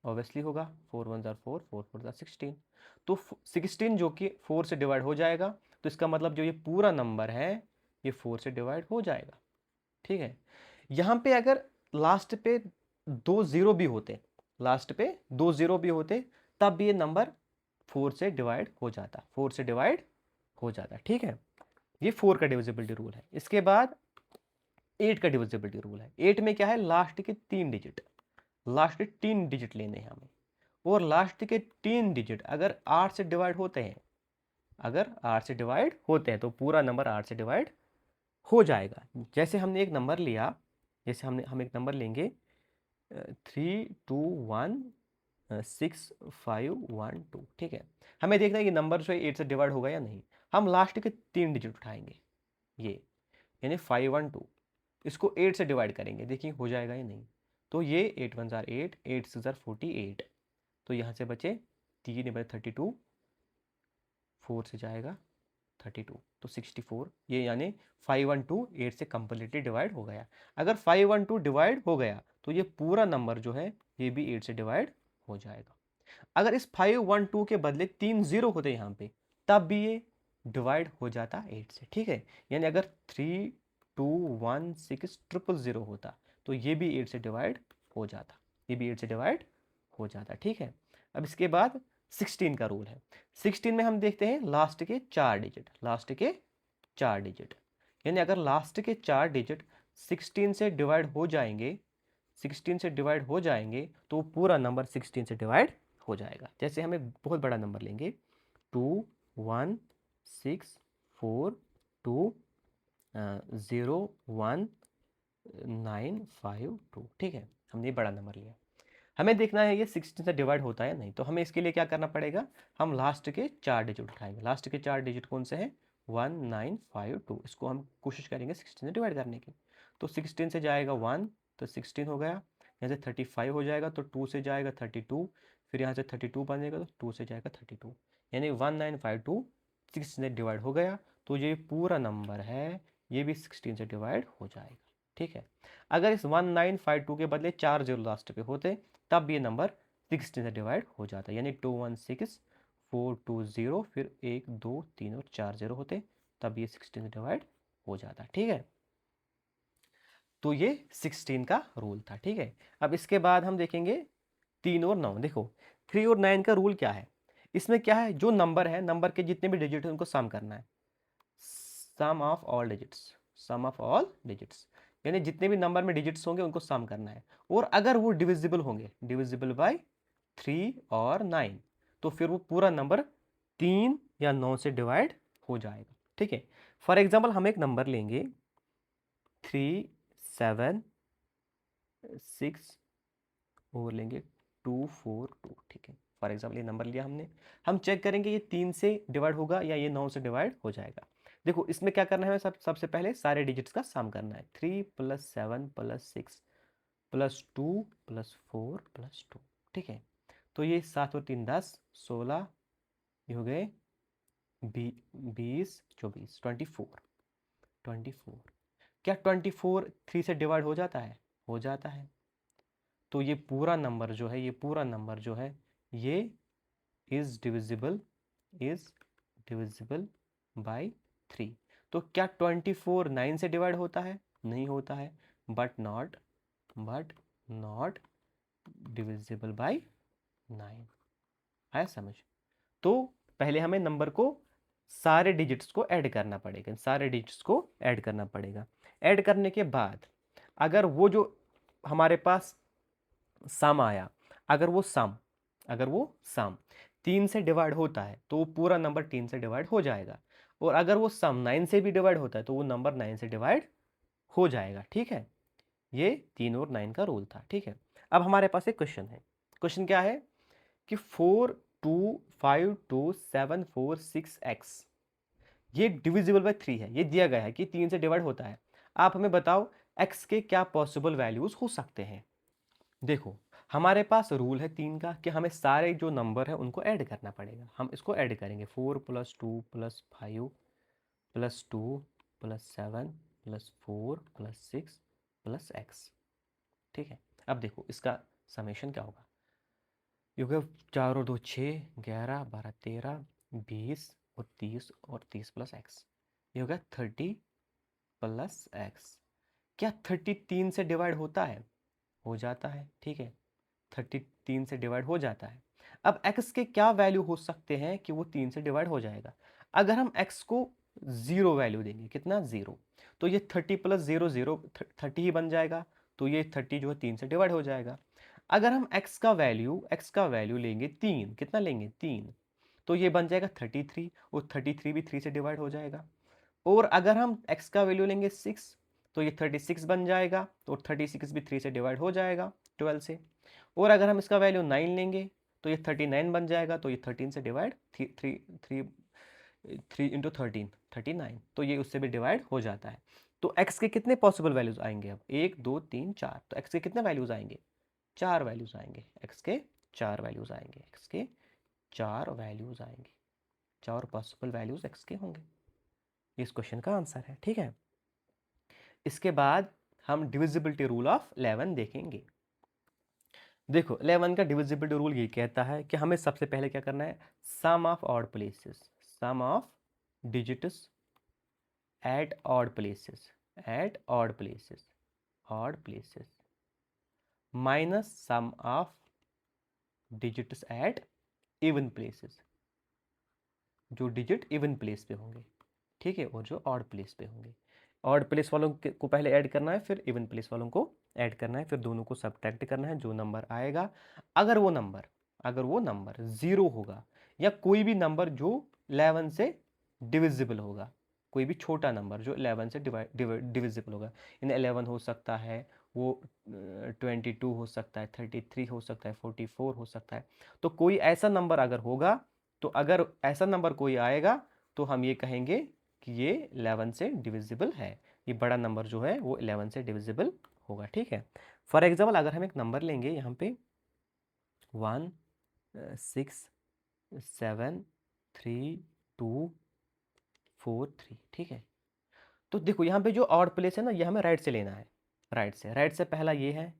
ऑब्वियसली होगा, 4 1 4 4 4 16। तो 16 जो कि 4 से डिवाइड हो जाएगा, तो इसका मतलब जो ये पूरा नंबर है ये 4 से डिवाइड हो जाएगा। ठीक है, यहाँ पे अगर लास्ट पे 2 0 भी होते, लास्ट पे 2 0 भी होते, तब भी ये नंबर 4 से डिवाइड हो जाता, 4 से डिवाइड हो जाता। ठीक है, ये 4 का डिविजिबिलिटी रूल है। इसके बाद 8 का डिविजिबिलिटी रूल है। 8 में क्या है? लास्ट के 3 डिजिट, लास्ट के 3 डिजिट लेने हैं हमें, और लास्ट के 3 डिजिट अगर 8 से डिवाइड होते हैं, अगर 8 से डिवाइड होते हैं तो पूरा नंबर 8 से डिवाइड हो जाएगा। जैसे हमने एक नंबर लिया, जैसे हम एक नंबर लेंगे 3 2 1 6 5 1 2। ठीक है, हमें देखना है कि नंबर जो है 8 से डिवाइड होगा या नहीं। हम लास्ट के 3 डिजिट उठाएंगे, ये यानी 5 1 2, इसको 8 से डिवाइड करेंगे, देखिए हो जाएगा या नहीं। तो ये 8 1 जार 8, 8 6 जार 48, तो यहाँ से बचे 3 बचे 32, 4 से जाएगा 32, तो 64, ये यानी 512 8 से कंप्लीटली डिवाइड हो गया। अगर 512 डिवाइड हो गया तो ये पूरा नंबर जो है ये भी 8 से डिवाइड हो जाएगा। अगर इस 512 के बदले 3 0 होते यहाँ पे, तब भी ये डिवाइड हो जाता 8 से, ठीक है। यानी अगर 3 2 1 6 000 होता तो ये भी 8 से डिवाइड हो जाता, ये भी 8 से डिवाइड हो जाता, ठीक है। अब इसके बाद 16 का रूल है। 16 में हम देखते हैं लास्ट के 4 डिजिट, लास्ट के 4 डिजिट, यानी अगर लास्ट के 4 डिजिट 16 से डिवाइड हो जाएंगे, 16 से डिवाइड हो जाएंगे तो पूरा नंबर 16 से डिवाइड हो जाएगा। जैसे हम एक बहुत बड़ा नंबर लेंगे 2 1 6 4 2 0 1 9 5 2, ठीक है, हमने ये बड़ा नंबर लिया। हमें देखना है ये 16 से डिवाइड होता है नहीं, तो हमें इसके लिए क्या करना पड़ेगा, हम लास्ट के 4 डिजिट उठाएंगे। लास्ट के 4 डिजिट कौन से हैं, 1 9 5 2, इसको हम कोशिश करेंगे 16 से डिवाइड करने की। तो 16 से जाएगा 1 तो 16 हो गया, यहाँ से 35 हो जाएगा तो 2 से जाएगा 32, फिर यहाँ से 32 बनेगा तो 2 से जाएगा 32, यानी 1952 16 से डिवाइड हो गया, तो ये पूरा नंबर है ये भी 16 से डिवाइड हो जाएगा, ठीक है। अगर इस 1952 के बदले 4 0 लास्ट पे होते तब ये नंबर 16 से डिवाइड हो जाता, यानी 216 420, फिर 1 2 3 और 4 0 होते, तब ये 16 से डिवाइड हो जाता, ठीक है। तो ये 16 का रूल था, ठीक है। अब इसके बाद हम देखेंगे 3 और 9। देखो 3 और 9 का रूल क्या है, इसमें क्या है, जो नंबर है, नंबर के जितने भी डिजिट है उनको सम करना है, sum of all digits, sum of all digits, यानी जितने भी नंबर में डिजिट्स होंगे उनको सम करना है, और अगर वो डिविजिबल होंगे, डिविजिबल बाय 3 और 9, तो फिर वो पूरा नंबर 3 या 9 से डिवाइड हो जाएगा, ठीक है। फॉर एग्जाम्पल हम एक नंबर लेंगे 3 7 6 और लेंगे 2 4 2, ठीक है। फॉर एग्जाम्पल ये नंबर लिया हमने, हम चेक करेंगे ये 3 से डिवाइड होगा या ये 9 से डिवाइड हो जाएगा। देखो इसमें क्या करना है, सबसे पहले सारे डिजिट्स का सम करना है, 3 + 7 + 6 + 2 + 4 + 2, ठीक है। तो ये 7 और 3 10 16, ये हो गए 20 24 24। क्या 24 3 से डिवाइड हो जाता है, हो जाता है। तो ये पूरा नंबर जो है, ये पूरा नंबर जो है ये इज डिविजिबल बाय 3। तो क्या 24 9 से डिवाइड होता है, नहीं होता है, बट नॉट डिविजिबल बाय 9, आया समझ। तो पहले हमें नंबर को सारे डिजिट्स को ऐड करना पड़ेगा, सारे डिजिट्स को ऐड करना पड़ेगा। ऐड करने के बाद अगर वो जो हमारे पास सम आया, अगर वो सम 3 से डिवाइड होता है तो वो पूरा नंबर 3 से डिवाइड हो जाएगा, और अगर वो सम 9 से भी डिवाइड होता है तो वो नंबर 9 से डिवाइड हो जाएगा, ठीक है। ये 3 और 9 का रूल था, ठीक है। अब हमारे पास एक क्वेश्चन है, क्वेश्चन क्या है कि 4 2 5 2 7 4 6 x ये डिविजिबल बाय 3 है, ये दिया गया है कि 3 से डिवाइड होता है। आप हमें बताओ x के क्या पॉसिबल वैल्यूज हो सकते हैं। देखो हमारे पास रूल है 3 का कि हमें सारे जो नंबर है उनको ऐड करना पड़ेगा। हम इसको ऐड करेंगे 4 + 2 + 5 + 2 + 7 + 4 + 6 + x, ठीक है। अब देखो इसका समेशन क्या होगा, ये होगा 4 और 2 6 11 12 13 20 और 30 और 30 + x, ये होगा 30 + x। क्या 33 से डिवाइड होता है, हो जाता है, ठीक है, 33 से डिवाइड हो जाता है। अब x के क्या वैल्यू हो सकते हैं कि वो 3 से डिवाइड हो जाएगा। अगर हम x को 0 वैल्यू देंगे, कितना 0, तो ये 30 + 0 0 30 ही बन जाएगा, तो ये 30 जो है 3 से डिवाइड हो जाएगा। अगर हम x का वैल्यू लेंगे 3, कितना लेंगे 3, तो ये बन जाएगा 33, और 33 भी 3 से डिवाइड हो जाएगा। और अगर हम x का वैल्यू लेंगे 6, तो ये 36 बन जाएगा, तो 36 भी 3 से डिवाइड हो जाएगा 12 से। और अगर हम इसका वैल्यू 9 लेंगे तो ये 39 बन जाएगा, तो ये 13 से डिवाइड 3 3 3 3 × 13 39, तो ये उससे भी डिवाइड हो जाता है। तो x के कितने पॉसिबल वैल्यूज आएंगे अब, 1 2 3 4, तो x के कितने वैल्यूज आएंगे, 4 वैल्यूज आएंगे, x के 4 वैल्यूज आएंगे, x के 4 वैल्यूज आएंगे, 4 पॉसिबल वैल्यूज x के होंगे। ये इस क्वेश्चन का आंसर है, ठीक है। इसके बाद हम डिविजिबिलिटी रूल ऑफ 11 देखेंगे। देखो 11 का डिविजिबिलिटी रूल ये कहता है कि हमें सबसे पहले क्या करना है, sum of odd places, sum of digits at odd places, at odd places, odd places minus sum of digits at even places, जो डिजिट इवन प्लेस पे होंगे, ठीक है, और जो ऑड प्लेस पे होंगे। ऑड प्लेस वालों को पहले ऐड करना है, फिर इवन प्लेस वालों को ऐड करना है, फिर दोनों को सब्ट्रैक्ट करना है। जो नंबर आएगा, अगर वो नंबर 0 होगा या कोई भी नंबर जो 11 से डिविजिबल होगा, कोई भी छोटा नंबर जो 11 से डिविजिबल होगा, इन 11 हो सकता है, वो 22 हो सकता है, 33 हो सकता है, 44 हो सकता है। तो कोई ऐसा नंबर अगर होगा, तो अगर ऐसा नंबर कोई आएगा तो हम ये कहेंगे कि ये 11 से डिविजिबल है, ये बड़ा नंबर जो है वो 11 से डिविजिबल होगा, ठीक है। फॉर एग्जाम्पल अगर हम एक नंबर लेंगे यहाँ पे 1 6 7 3 2 4 3, ठीक है। तो देखो यहाँ पे जो ऑड प्लेस है ना, ये हमें राइट से लेना है, राइट से पहला ये है,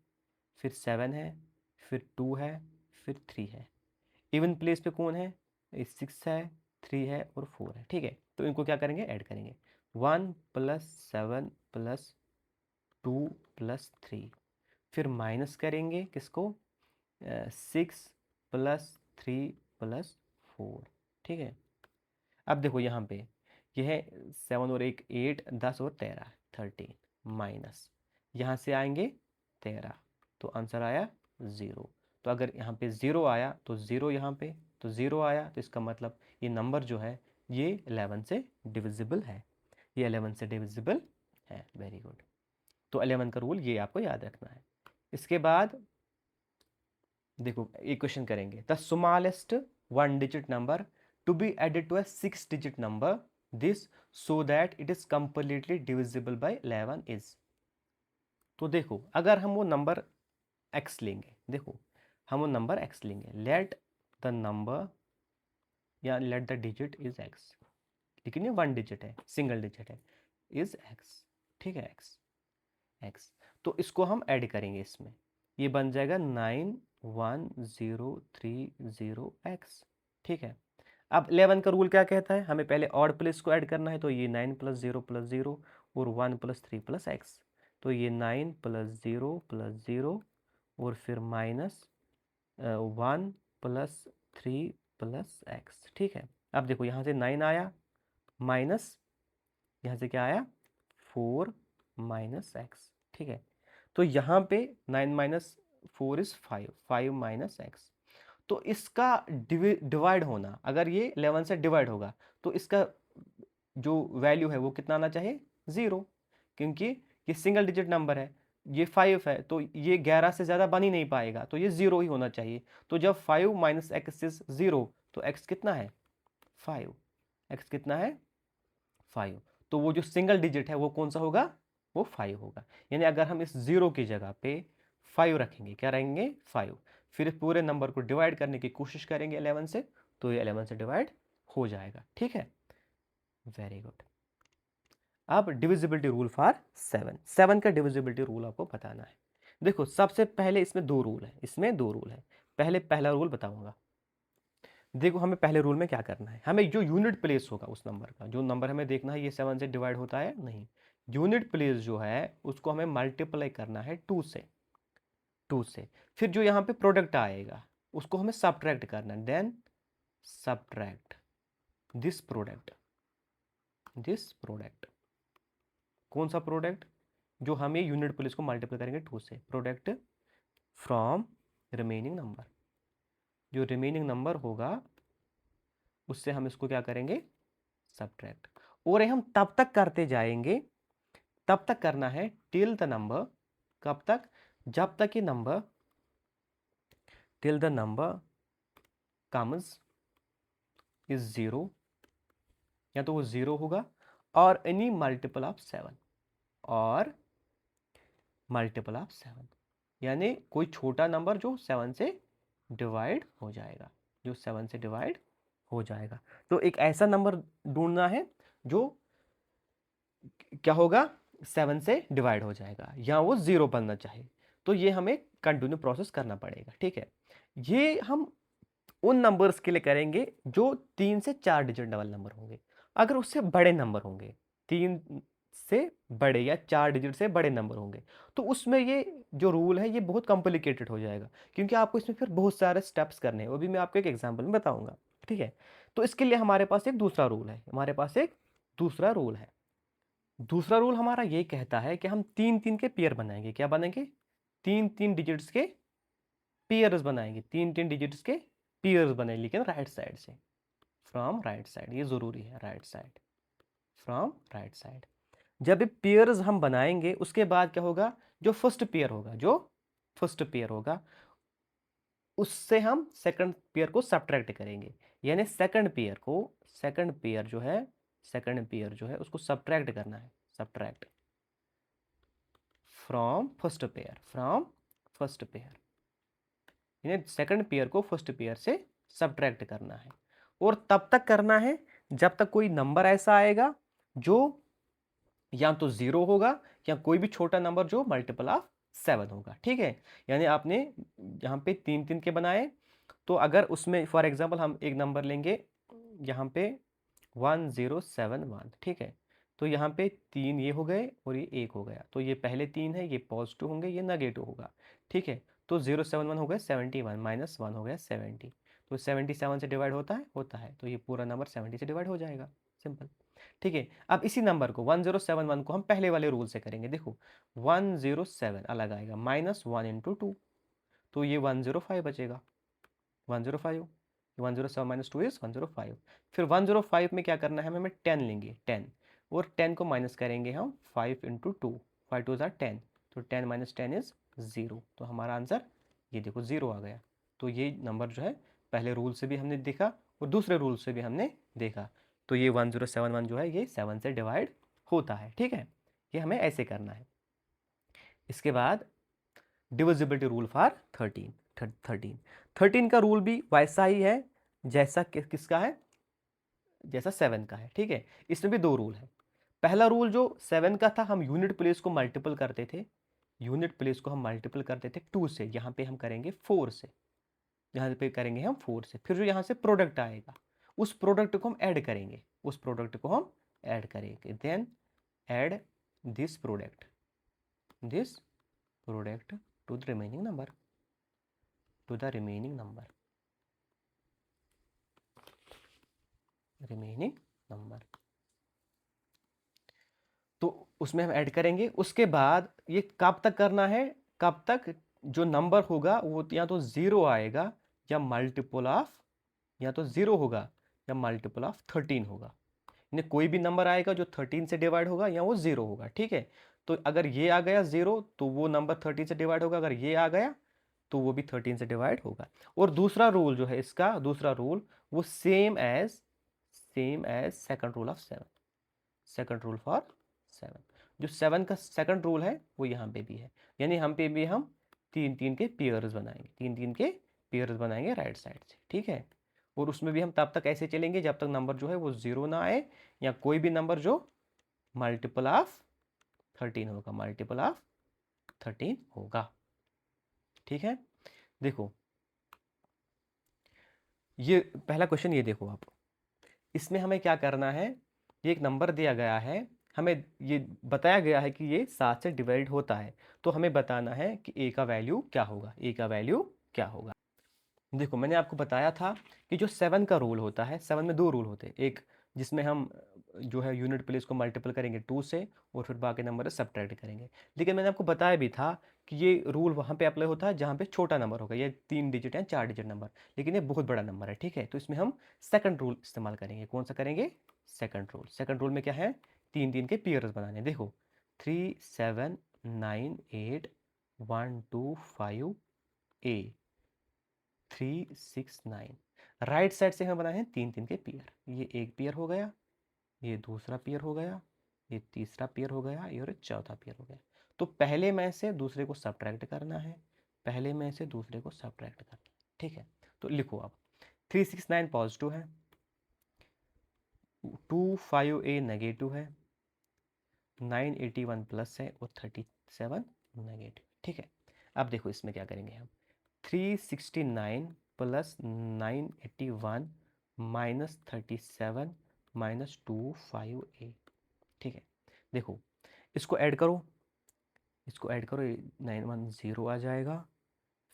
फिर 7 है, फिर 2 है, फिर 3 है। इवन प्लेस पे कौन है, 6 है, 3 है और 4 है, ठीक है। तो इनको क्या करेंगे, ऐड करेंगे, 1 + 7 + 2 + 3, फिर माइनस करेंगे किसको, 6 + 3 + 4, ठीक है। अब देखो यहाँ पे यह है 7 और 1 8, 10 और 13 13, माइनस यहाँ से आएंगे 13, तो आंसर आया 0। तो अगर यहाँ पे 0 आया तो 0 यहाँ पे, तो 0 आया, तो इसका मतलब ये नंबर जो है ये 11 से डिविजिबल है, ये 11 से डिविजिबल है। Very good. तो 11 का रूल ये आपको याद रखना है। इसके बाद देखो एक क्वेश्चन करेंगे, the smallest 1 digit number to be added to a 6 digit number this so that it is completely divisible by 11 is. तो देखो अगर हम वो नंबर x लेंगे, देखो हम वो नंबर x लेंगे, लेट द नंबर या let the digit is x, लेकिन ये 1 डिजिट है, सिंगल डिजिट है, इज x, ठीक है, x। तो इसको हम ऐड करेंगे इसमें, ये बन जाएगा 91030x, ठीक है। अब 11 का रूल क्या कहता है, हमें पहले ऑड प्लेस को ऐड करना है, तो ये 9 + 0 + 0 और 1 + 3 + x, तो ये 9 + 0 + 0 और फिर माइनस 1 + 3 + x, ठीक है। अब देखो यहाँ से 9 आया, माइनस यहाँ से क्या आया 4 - x, ठीक है। तो यहाँ पे 9 - 4 इज 5, 5 - x। तो इसका डिवाइड होना, अगर ये 11 से डिवाइड होगा तो इसका जो वैल्यू है वो कितना आना चाहिए, 0, क्योंकि ये सिंगल डिजिट नंबर है, ये 5 है, तो ये 11 से ज़्यादा बन ही नहीं पाएगा, तो ये 0 ही होना चाहिए। तो जब 5 - x इज 0, तो x कितना है 5, x कितना है 5, तो वो जो सिंगल डिजिट है वो कौन सा होगा, वो 5 होगा। यानी अगर हम इस 0 की जगह पे 5 रखेंगे, क्या रहेंगे 5, फिर पूरे नंबर को डिवाइड करने की कोशिश करेंगे 11 से, तो ये 11 से डिवाइड हो जाएगा, ठीक है। Very good. अब डिविजिबिलिटी रूल फॉर 7 का डिविजिबिलिटी रूल आपको बताना है। देखो सबसे पहले इसमें 2 रूल है, पहले पहला रूल बताऊंगा। देखो हमें पहले रूल में क्या करना है, हमें जो यूनिट प्लेस होगा उस नंबर का, जो नंबर हमें देखना है ये 7 से डिवाइड होता है नहीं, यूनिट प्लेस जो है उसको हमें मल्टीप्लाई करना है 2 से, फिर जो यहाँ पे प्रोडक्ट आएगा उसको हमें सब्ट्रैक्ट करना है, देन सब्ट्रैक्ट दिस प्रोडक्ट, कौन सा प्रोडक्ट, जो हमें यूनिट प्लेस को मल्टीप्लाई करेंगे 2 से, प्रोडक्ट फ्रॉम रिमेनिंग नंबर, जो रिमेनिंग नंबर होगा उससे हम इसको क्या करेंगे, सब्ट्रैक्ट। और ये हम तब तक करते जाएंगे, तब तक करना है टिल द नंबर, कब तक, जब तक ये number, till the number comes is 0, या तो वो 0 होगा, और एनी मल्टीपल ऑफ 7, और मल्टीपल ऑफ 7, यानी कोई छोटा नंबर जो 7 से डिवाइड हो जाएगा, जो 7 से डिवाइड हो जाएगा। तो एक ऐसा नंबर ढूंढना है जो क्या होगा, 7 से डिवाइड हो जाएगा या वो 0 बनना चाहिए। तो ये हमें कंटिन्यू प्रोसेस करना पड़ेगा, ठीक है। ये हम उन नंबर्स के लिए करेंगे जो 3 से 4 डिजिट डबल नंबर होंगे। अगर उससे बड़े नंबर होंगे, 3 से बड़े या 4 डिजिट से बड़े नंबर होंगे, तो उसमें ये जो रूल है ये बहुत कॉम्प्लिकेटेड हो जाएगा, क्योंकि आपको इसमें फिर बहुत सारे स्टेप्स करने हैं, वो भी मैं आपको एक एग्जांपल में बताऊंगा, ठीक है। तो इसके लिए हमारे पास एक दूसरा रूल है, हमारे पास एक दूसरा रूल है। दूसरा रूल हमारा ये कहता है कि हम 3-3 के पेयर बनाएंगे। क्या बनेंगे? 3-3 डिजिट्स के पेयर्स बनाएंगे, 3-3 डिजिट्स के पेयर्स बने, लेकिन राइट साइड से, फ्रॉम राइट साइड, ये जरूरी है, right side, from right side. जब ये पेयर्स हम बनाएंगे उसके बाद क्या होगा, जो फर्स्ट पेयर होगा, जो फर्स्ट पेयर होगा उससे हम सेकंड पेयर को सब्ट्रैक्ट करेंगे, यानी सेकंड पेयर जो है, सेकंड पेयर जो है उसको सब्ट्रैक्ट करना है, subtract from first pair, from first pair, यानी सेकंड पेयर को फर्स्ट पेयर से सब्ट्रैक्ट करना है। और तब तक करना है जब तक कोई नंबर ऐसा आएगा जो या तो 0 होगा या कोई भी छोटा नंबर जो मल्टीपल ऑफ 7 होगा, ठीक है। यानी आपने यहाँ पे 3-3 के बनाए, तो अगर उसमें फॉर एग्जांपल हम एक नंबर लेंगे यहाँ पे 1071, ठीक है। तो यहाँ पे 3 ये हो गए और ये 1 हो गया, तो ये पहले 3 है, ये पॉजिटिव होंगे, ये नेगेटिव होगा, ठीक है। तो 071 हो गया 71, -1 हो गया 70, तो 77 से डिवाइड होता है, होता है, तो ये पूरा नंबर 70 से डिवाइड हो जाएगा, सिंपल, ठीक है। अब इसी नंबर को 1071 को हम पहले वाले रूल से करेंगे। देखो 107 अलग आएगा, -1 इंटू 2, तो ये 105 बचेगा, 105, 107 माइनस 2 इज 105। फिर 105 में क्या करना है, हमें 10 लेंगे, 10, और 10 को माइनस करेंगे हम 5 इंटू 2, 5 2 ज़ार 10, तो 10 माइनस 10 इज 0, तो हमारा आंसर ये देखो 0 आ गया। तो ये नंबर जो है पहले रूल से भी हमने देखा और दूसरे रूल से भी हमने देखा, तो ये 1071 जो है ये 7 से डिवाइड होता है, ठीक है। ये हमें ऐसे करना है। इसके बाद डिविजिबिलिटी रूल फॉर 13 का रूल भी वैसा ही है जैसा किसका है, जैसा 7 का है, ठीक है। इसमें भी दो रूल है। पहला रूल जो 7 का था, हम यूनिट प्लेस को मल्टीपल करते थे, यूनिट प्लेस को हम मल्टीपल करते थे 2 से, यहाँ पे हम करेंगे 4 से, यहाँ पे करेंगे हम 4 से। फिर जो यहाँ से प्रोडक्ट आएगा उस प्रोडक्ट को हम ऐड करेंगे, उस प्रोडक्ट को हम ऐड करेंगे, then add this product to the remaining number, to the remaining number, remaining number, तो उसमें हम ऐड करेंगे। उसके बाद ये कब तक करना है, कब तक, जो नंबर होगा वो या तो 0 आएगा या मल्टीपल ऑफ, या तो 0 होगा या मल्टीपल ऑफ 13 होगा, यानी कोई भी नंबर आएगा जो 13 से डिवाइड होगा या वो 0 होगा, ठीक है। तो अगर ये आ गया 0 तो वो नंबर 13 से डिवाइड होगा, अगर ये आ गया तो वो भी 13 से डिवाइड होगा। और दूसरा रूल जो है इसका, दूसरा रूल वो same as second rule of 7, second rule for 7, जो 7 का सेकंड रूल है वो यहाँ पे भी है, यानी हम पे भी हम 3-3 के पेयर्स बनाएंगे, 3-3 के पेयर्स बनाएंगे राइट साइड से, ठीक है। और उसमें भी हम तब तक ऐसे चलेंगे जब तक नंबर जो है वो 0 ना आए या कोई भी नंबर जो मल्टीपल ऑफ 13 होगा, मल्टीपल ऑफ 13 होगा, ठीक है। देखो ये पहला क्वेश्चन, ये देखो आप, इसमें हमें क्या करना है, ये एक नंबर दिया गया है, हमें ये बताया गया है कि ये 7 से डिवाइड होता है, तो हमें बताना है कि ए का वैल्यू क्या होगा, ए का वैल्यू क्या होगा। देखो मैंने आपको बताया था कि जो 7 का रूल होता है, 7 में दो रूल होते हैं, एक जिसमें हम जो है यूनिट प्लेस को मल्टीपल करेंगे 2 से और फिर बाकी नंबर से सब्ट्रैक्ट करेंगे। लेकिन मैंने आपको बताया भी था कि ये रूल वहाँ पे अप्लाई होता है जहाँ पे छोटा नंबर होगा, ये 3 डिजिट या 4 डिजिट नंबर, लेकिन ये बहुत बड़ा नंबर है, ठीक है। तो इसमें हम सेकंड रूल इस्तेमाल करेंगे। कौन सा करेंगे? Second rule. सेकंड रूल में क्या है, 3-3 के पेयर्स बनाने। देखो 3 7 9 8 1 2 5 ए 3 6 9, राइट साइड से हमें बनाए हैं 3-3 के पेयर, ये एक पेयर हो गया, ये दूसरा पेयर हो गया, ये तीसरा पेयर हो गया, ये और चौथा पेयर हो गया। तो पहले में से दूसरे को सब्ट्रैक्ट करना है, पहले में से दूसरे को सब्ट्रैक्ट करना है, ठीक है। तो लिखो अब 369 पॉजिटिव है, 25A नेगेटिव है, 981 प्लस है और 37 नेगेटिव, ठीक है। अब देखो इसमें क्या करेंगे हम, 369 प्लस 981 माइनस 37 माइनस 25A, ठीक है। देखो इसको ऐड करो, इसको ऐड करो, 910 आ जाएगा,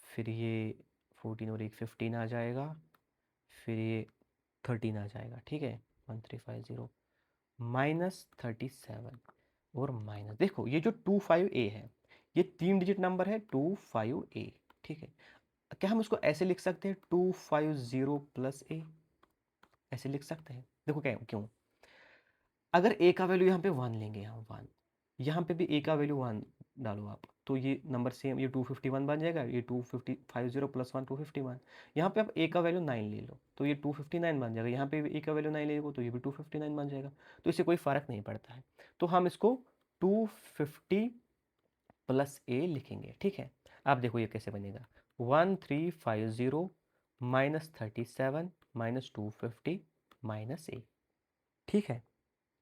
फिर ये 14 और एक 15 आ जाएगा, फिर ये 13 आ जाएगा, ठीक है। 1350 माइनस 37 और माइनस, देखो ये जो 25A है ये 3 डिजिट नंबर है 25A, ठीक है। क्या हम इसको ऐसे लिख सकते हैं 250 प्लस A, ऐसे लिख सकते हैं। देखो क्या क्यों, अगर A का वैल्यू यहाँ पे 1 लेंगे, यहाँ 1, यहाँ पे भी A का वैल्यू 1 डालो आप, तो ये नंबर सेम, ये 251 बन जाएगा, ये 250 प्लस 1 251। यहाँ पे आप A का वैल्यू 9 ले लो तो ये 259 बन जाएगा, यहाँ पे भी A का वैल्यू 9 ले लो तो ये भी 259 बन जाएगा। तो इससे कोई फ़र्क नहीं पड़ता है, तो हम इसको 250 प्लस A लिखेंगे, ठीक है। आप देखो ये कैसे बनेगा, 1350 माइनस 37 माइनस 250 माइनस A, ठीक है।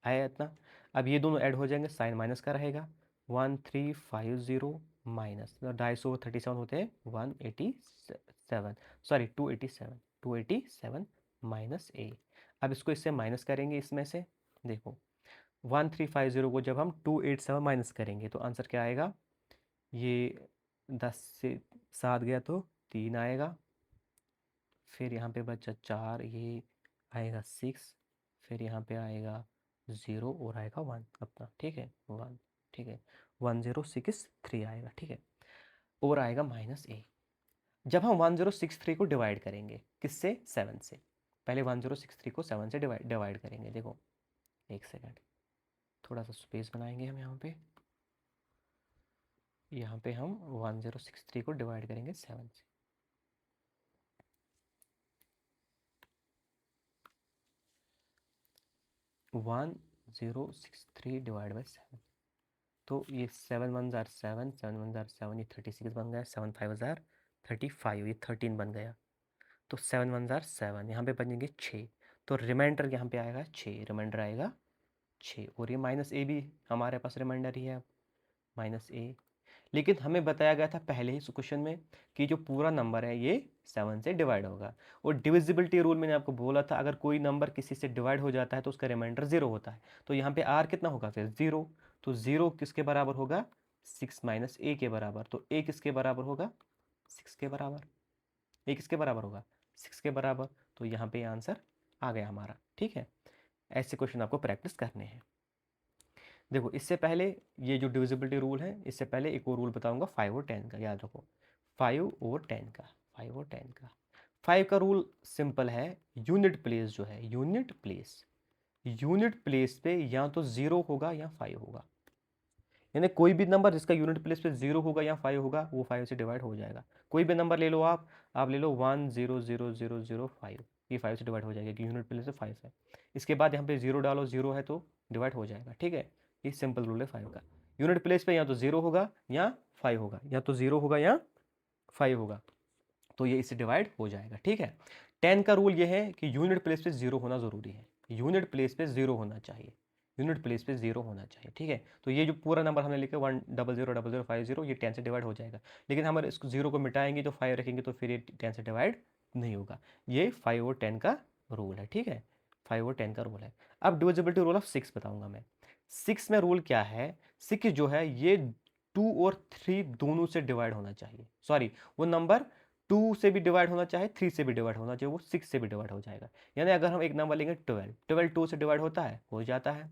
आया इतना। अब ये दोनों ऐड हो जाएंगे, साइन माइनस का रहेगा, 1350 माइनस 250 37 होते हैं 187, सॉरी 287 माइनस A। अब इसको इससे माइनस करेंगे इसमें से, देखो 1350 को जब हम 287 माइनस करेंगे तो आंसर क्या आएगा, ये 10 से 7 गया तो 3 आएगा, फिर यहाँ पे बचा 4, ये आएगा 6, फिर यहाँ पे आएगा 0 और आएगा 1 अपना, ठीक है 1, ठीक है 1063 आएगा, ठीक है। और आएगा माइनस A। जब हम 1063 को डिवाइड करेंगे किससे, 7 से, पहले 1063 को 7 से डिवाइड करेंगे। देखो एक सेकंड, थोड़ा सा स्पेस बनाएंगे हम यहाँ पे हम 1063 को डिवाइड करेंगे 7 से, 1063 डिवाइड बाई 7, तो ये 7 1 ज़ार 7, 7 1 ज़ार 7, ये 36 बन गया, 7 5 ज़ार 35, ये 13 बन गया, तो 7 1 ज़ार 7, यहाँ पे बनेंगे 6, तो रिमाइंडर यहाँ पे आएगा 6, रिमाइंडर आएगा 6, और ये माइनस A भी हमारे पास रिमाइंडर ही है, अब माइनस A। लेकिन हमें बताया गया था पहले ही क्वेश्चन में कि जो पूरा नंबर है ये 7 से डिवाइड होगा, और डिविजिबिलिटी रूल मैंने आपको बोला था, अगर कोई नंबर किसी से डिवाइड हो जाता है तो उसका रिमाइंडर 0 होता है, तो यहाँ पे R कितना होगा फिर 0, तो 0 किसके बराबर होगा, 6 माइनस A के बराबर, तो A किसके बराबर होगा, 6 के बराबर, A किसके बराबर होगा, 6 के बराबर, तो यहाँ पे आंसर आ गया हमारा, ठीक है। ऐसे क्वेश्चन आपको प्रैक्टिस करने हैं। देखो इससे पहले ये जो डिविजिबिलिटी रूल है, इससे पहले एक और रूल बताऊंगा 5 और 10 का, याद रखो 5 और 10 का, 5 और 10 का। 5 का रूल सिंपल है, यूनिट प्लेस जो है, यूनिट प्लेस पे या तो 0 होगा या 5 होगा, यानी कोई भी नंबर जिसका यूनिट प्लेस पे 0 होगा या 5 होगा वो 5 से डिवाइड हो जाएगा। कोई भी नंबर ले लो आप ले लो 100005, ये 5 से डिवाइड हो जाएगा कि यूनिट प्लेस पे 5 है। इसके बाद यहाँ पे 0 डालो, 0 है तो डिवाइड हो जाएगा, ठीक है। ये सिंपल रूल है 5 का, यूनिट प्लेस पे या तो 0 होगा या 5 होगा, या तो 0 होगा या 5 होगा, तो ये इससे डिवाइड हो जाएगा, ठीक है। 10 का रूल ये है कि यूनिट प्लेस पे 0 होना ज़रूरी है, यूनिट प्लेस पे 0 होना चाहिए, यूनिट प्लेस पे 0 होना चाहिए, ठीक है। तो ये जो पूरा नंबर हमने लिखा 1000050, ये 10 से डिवाइड हो जाएगा, लेकिन हम इसको 0 को मिटाएंगे तो 5 रखेंगे तो फिर ये 10 से डिवाइड नहीं होगा। ये 5 और 10 का रूल है, ठीक है, 5 और 10 का रूल है। अब डिविजिबिलिटी रूल ऑफ 6 बताऊंगा मैं। 6 में रूल क्या है, 6 जो है ये 2 और 3 दोनों से डिवाइड होना चाहिए, सॉरी वो नंबर 2 से भी डिवाइड होना चाहिए, 3 से भी डिवाइड होना चाहिए, वो 6 से भी डिवाइड हो जाएगा। यानी अगर हम एक नंबर लेंगे 12 2 से डिवाइड होता है, हो जाता है,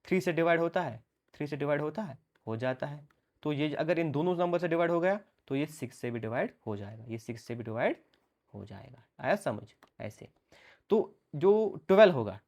3 से डिवाइड होता है, 3 से डिवाइड होता है, हो जाता है। तो ये अगर इन दोनों नंबर से डिवाइड हो गया तो ये 6 से भी डिवाइड हो जाएगा, ये 6 से भी डिवाइड हो जाएगा। आया समझ, ऐसे। तो जो 12 होगा,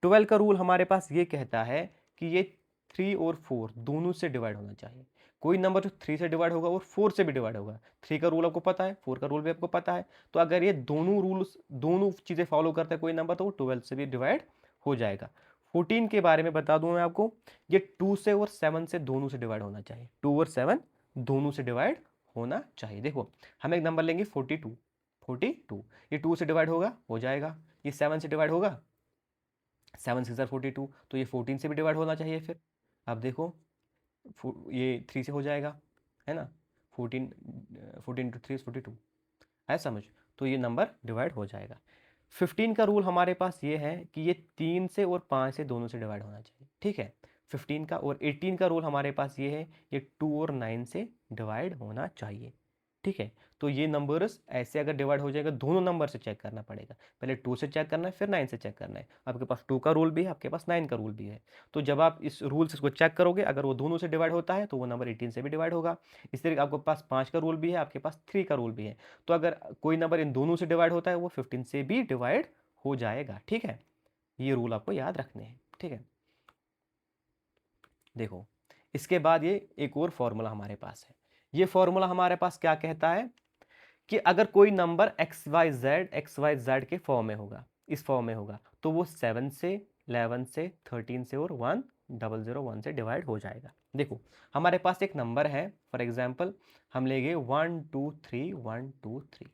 12 का रूल हमारे पास ये कहता है कि ये 3 और 4 दोनों से डिवाइड होना चाहिए। कोई नंबर जो 3 से डिवाइड होगा और 4 से भी डिवाइड होगा, 3 का रूल आपको पता है, 4 का रूल भी आपको पता है, तो अगर ये दोनों रूल्स दोनों चीज़ें फॉलो करता है कोई नंबर तो वो 12 से भी डिवाइड हो जाएगा। 14 के बारे में बता दूं मैं आपको, ये 2 से और 7 से दोनों से डिवाइड होना चाहिए, 2 और 7 दोनों से डिवाइड होना चाहिए। देखो हम एक नंबर लेंगे 42, 42 ये 2 से डिवाइड होगा, हो जाएगा। ये 7 से डिवाइड होगा, 7 6 42, तो ये 14 से भी डिवाइड होना चाहिए फिर। अब देखो ये 3 से हो जाएगा, है ना, 14 14 टू 3 इज 42, है समझ, तो ये नंबर डिवाइड हो जाएगा। 15 का रूल हमारे पास ये है कि ये 3 से और 5 से दोनों से डिवाइड होना चाहिए, ठीक है 15 का। और 18 का रूल हमारे पास ये है, ये 2 और 9 से डिवाइड होना चाहिए, ठीक है। तो ये नंबर्स ऐसे अगर डिवाइड हो जाएगा, दोनों नंबर से चेक करना पड़ेगा, पहले 2 से चेक करना है फिर 9 से चेक करना है। आपके पास 2 का रूल भी है, आपके पास 9 का रूल भी है। तो जब आप इस रूल से इसको चेक करोगे, अगर वो दोनों से डिवाइड होता है तो वो नंबर 18 से भी डिवाइड होगा। इस तरीके आपके पास 5 का रूल भी है, आपके पास 3 का रूल भी है। तो अगर कोई नंबर इन दोनों से डिवाइड होता है वो 15 से भी डिवाइड हो जाएगा, ठीक है। ये रूल आपको याद रखने हैं, ठीक है। देखो इसके बाद ये एक और फॉर्मूला हमारे पास है। ये फॉर्मूला हमारे पास क्या कहता है कि अगर कोई नंबर एक्स वाई जेड के फॉर्म में होगा, इस फॉर्म में होगा, तो वो 7 से 11 से 13 से और 1001 से डिवाइड हो जाएगा। देखो हमारे पास एक नंबर है, फॉर एग्जांपल हम लेंगे 1 2 3 1 2 3।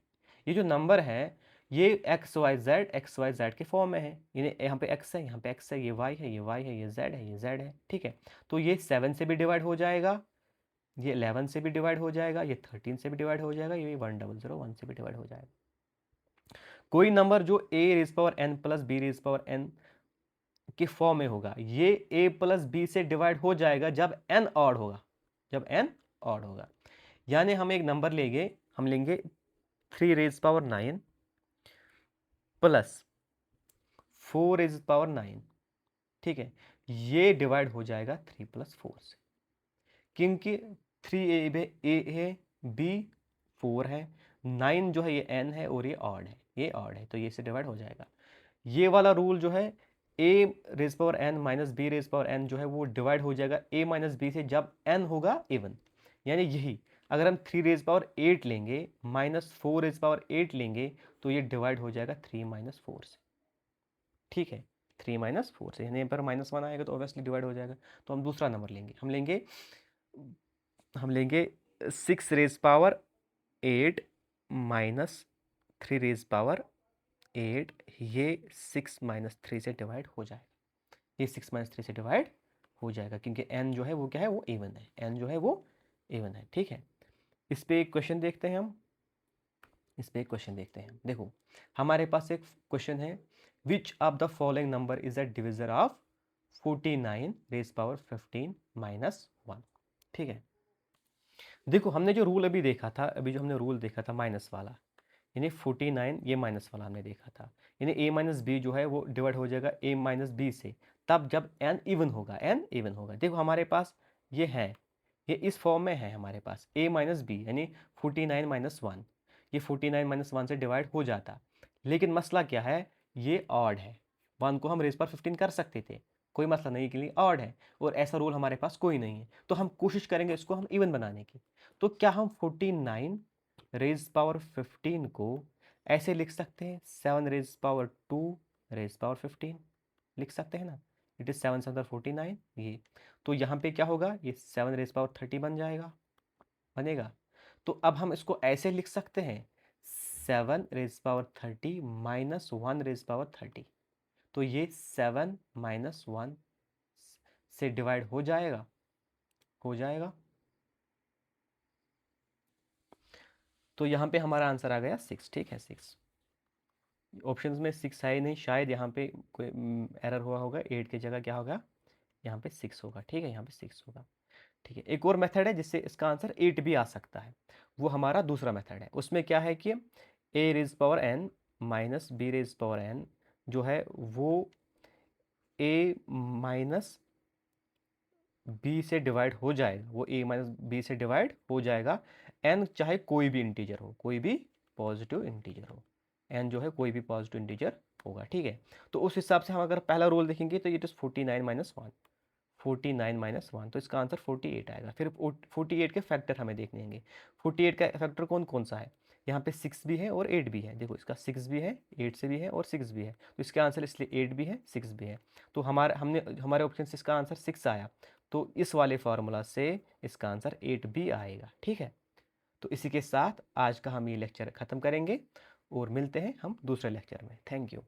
ये जो नंबर है ये एक्स वाई जेड के फॉर्म में है, यानी यहाँ पे एक्स है, यहाँ पे एक्स है, ये वाई है, ये वाई है, ये जेड है, ये जेड है, ठीक है। तो ये 7 से भी डिवाइड हो जाएगा, ये 11 से भी डिवाइड हो जाएगा, ये 13 से भी डिवाइड हो जाएगा, ये 1001 से भी डिवाइड हो जाएगा। कोई नंबर जो a raise power n plus B raise power n के फॉर्म में होगा, ये a प्लस बी से डिवाइड हो जाएगा जब n ऑड होगा, जब n ऑड होगा। यानी हम एक नंबर लेंगे, हम लेंगे 3 raise power 9 plus 4 raise power 9, ठीक है, ये डिवाइड हो जाएगा 3 प्लस 4 से, क्योंकि 3 a है, b 4 है, 9 जो है ये n है और ये ऑड है, ये ऑड है, तो ये से डिवाइड हो जाएगा। ये वाला रूल जो है a raise power n minus B raise power n जो है वो डिवाइड हो जाएगा a माइनस बी से जब n होगा इवन। यानी यही अगर हम 3 रेज पावर 8 लेंगे माइनस 4 रेज पावर 8 लेंगे तो ये डिवाइड हो जाएगा 3 माइनस 4 से, ठीक है 3 माइनस 4 से, यानी पर -1 आएगा तो ऑब्वियसली डिवाइड हो जाएगा। तो हम दूसरा नंबर लेंगे, हम लेंगे 6 raise power 8 minus 3 raise power 8, ये 6 माइनस 3 से डिवाइड हो जाएगा, ये 6 माइनस 3 से डिवाइड हो जाएगा, क्योंकि n जो है वो क्या है, वो इवन है, n जो है वो इवन है, ठीक है। इस पे एक क्वेश्चन देखते हैं हम, इस पे एक क्वेश्चन देखते हैं। देखो हमारे पास एक क्वेश्चन है, which of the following number is a divisor of 49 raise power 15 minus 1, ठीक है। देखो हमने जो रूल अभी देखा था, अभी जो हमने रूल देखा था माइनस वाला, यानी 49 ये माइनस वाला हमने देखा था, यानी a माइनस बी जो है वो डिवाइड हो जाएगा a माइनस बी से, तब जब n इवन होगा, n इवन होगा। देखो हमारे पास ये है, ये इस फॉर्म में है हमारे पास a माइनस बी, यानी 49 माइनस 1, ये 49 माइनस 1 से डिवाइड हो जाता। लेकिन मसला क्या है, ये ऑड है, 1 को हम रेज पर 15 कर सकते थे, कोई मसला नहीं, के लिए ऑड है और ऐसा रूल हमारे पास कोई नहीं है, तो हम कोशिश करेंगे इसको हम इवन बनाने की। तो क्या हम 49 रेज पावर 15 को ऐसे लिख सकते हैं, 7 रेज पावर 2 रेज पावर 15 लिख सकते हैं ना, इट इज 7 7 49 ये। तो यहाँ पे क्या होगा, ये 7 रेज पावर 30 बन जाएगा, बनेगा। तो अब हम इसको ऐसे लिख सकते हैं 7 raise power 30 minus 1 raise power 30, तो ये 7 माइनस 1 से डिवाइड हो जाएगा, हो जाएगा। तो यहाँ पे हमारा आंसर आ गया 6, ठीक है 6। ऑप्शंस में 6 है ही नहीं, शायद यहाँ पे कोई एरर हुआ होगा, 8 की जगह क्या होगा, यहाँ पे 6 होगा, ठीक है यहाँ पे 6 होगा, ठीक है। एक और मेथड है जिससे इसका आंसर 8 भी आ सकता है, वो हमारा दूसरा मेथड है। उसमें क्या है कि a raise power n minus B raise power n जो है वो a माइनस बी से डिवाइड हो जाएगा, वो a माइनस बी से डिवाइड हो जाएगा, n चाहे कोई भी इंटीजर हो, कोई भी पॉजिटिव इंटीजर हो, n जो है कोई भी पॉजिटिव इंटीजर होगा, ठीक है। तो उस हिसाब से हम अगर पहला रूल देखेंगे तो इट इज 49 माइनस 1, 49 माइनस 1, तो इसका आंसर 48 आएगा। फिर 48 के फैक्टर हमें देखने होंगे, 48 का फैक्टर कौन कौन सा है, यहाँ पे 6 भी है और 8 भी है। देखो इसका 6 भी है, 8 से भी है और 6 भी है, तो इसका आंसर इसलिए 8 भी है, 6 भी है। तो हमारे ऑप्शन से इसका आंसर 6 आया, तो इस वाले फार्मूला से इसका आंसर 8 भी आएगा। ठीक है, तो इसी के साथ आज का हम ये लेक्चर ख़त्म करेंगे और मिलते हैं हम दूसरे लेक्चर में। Thank you.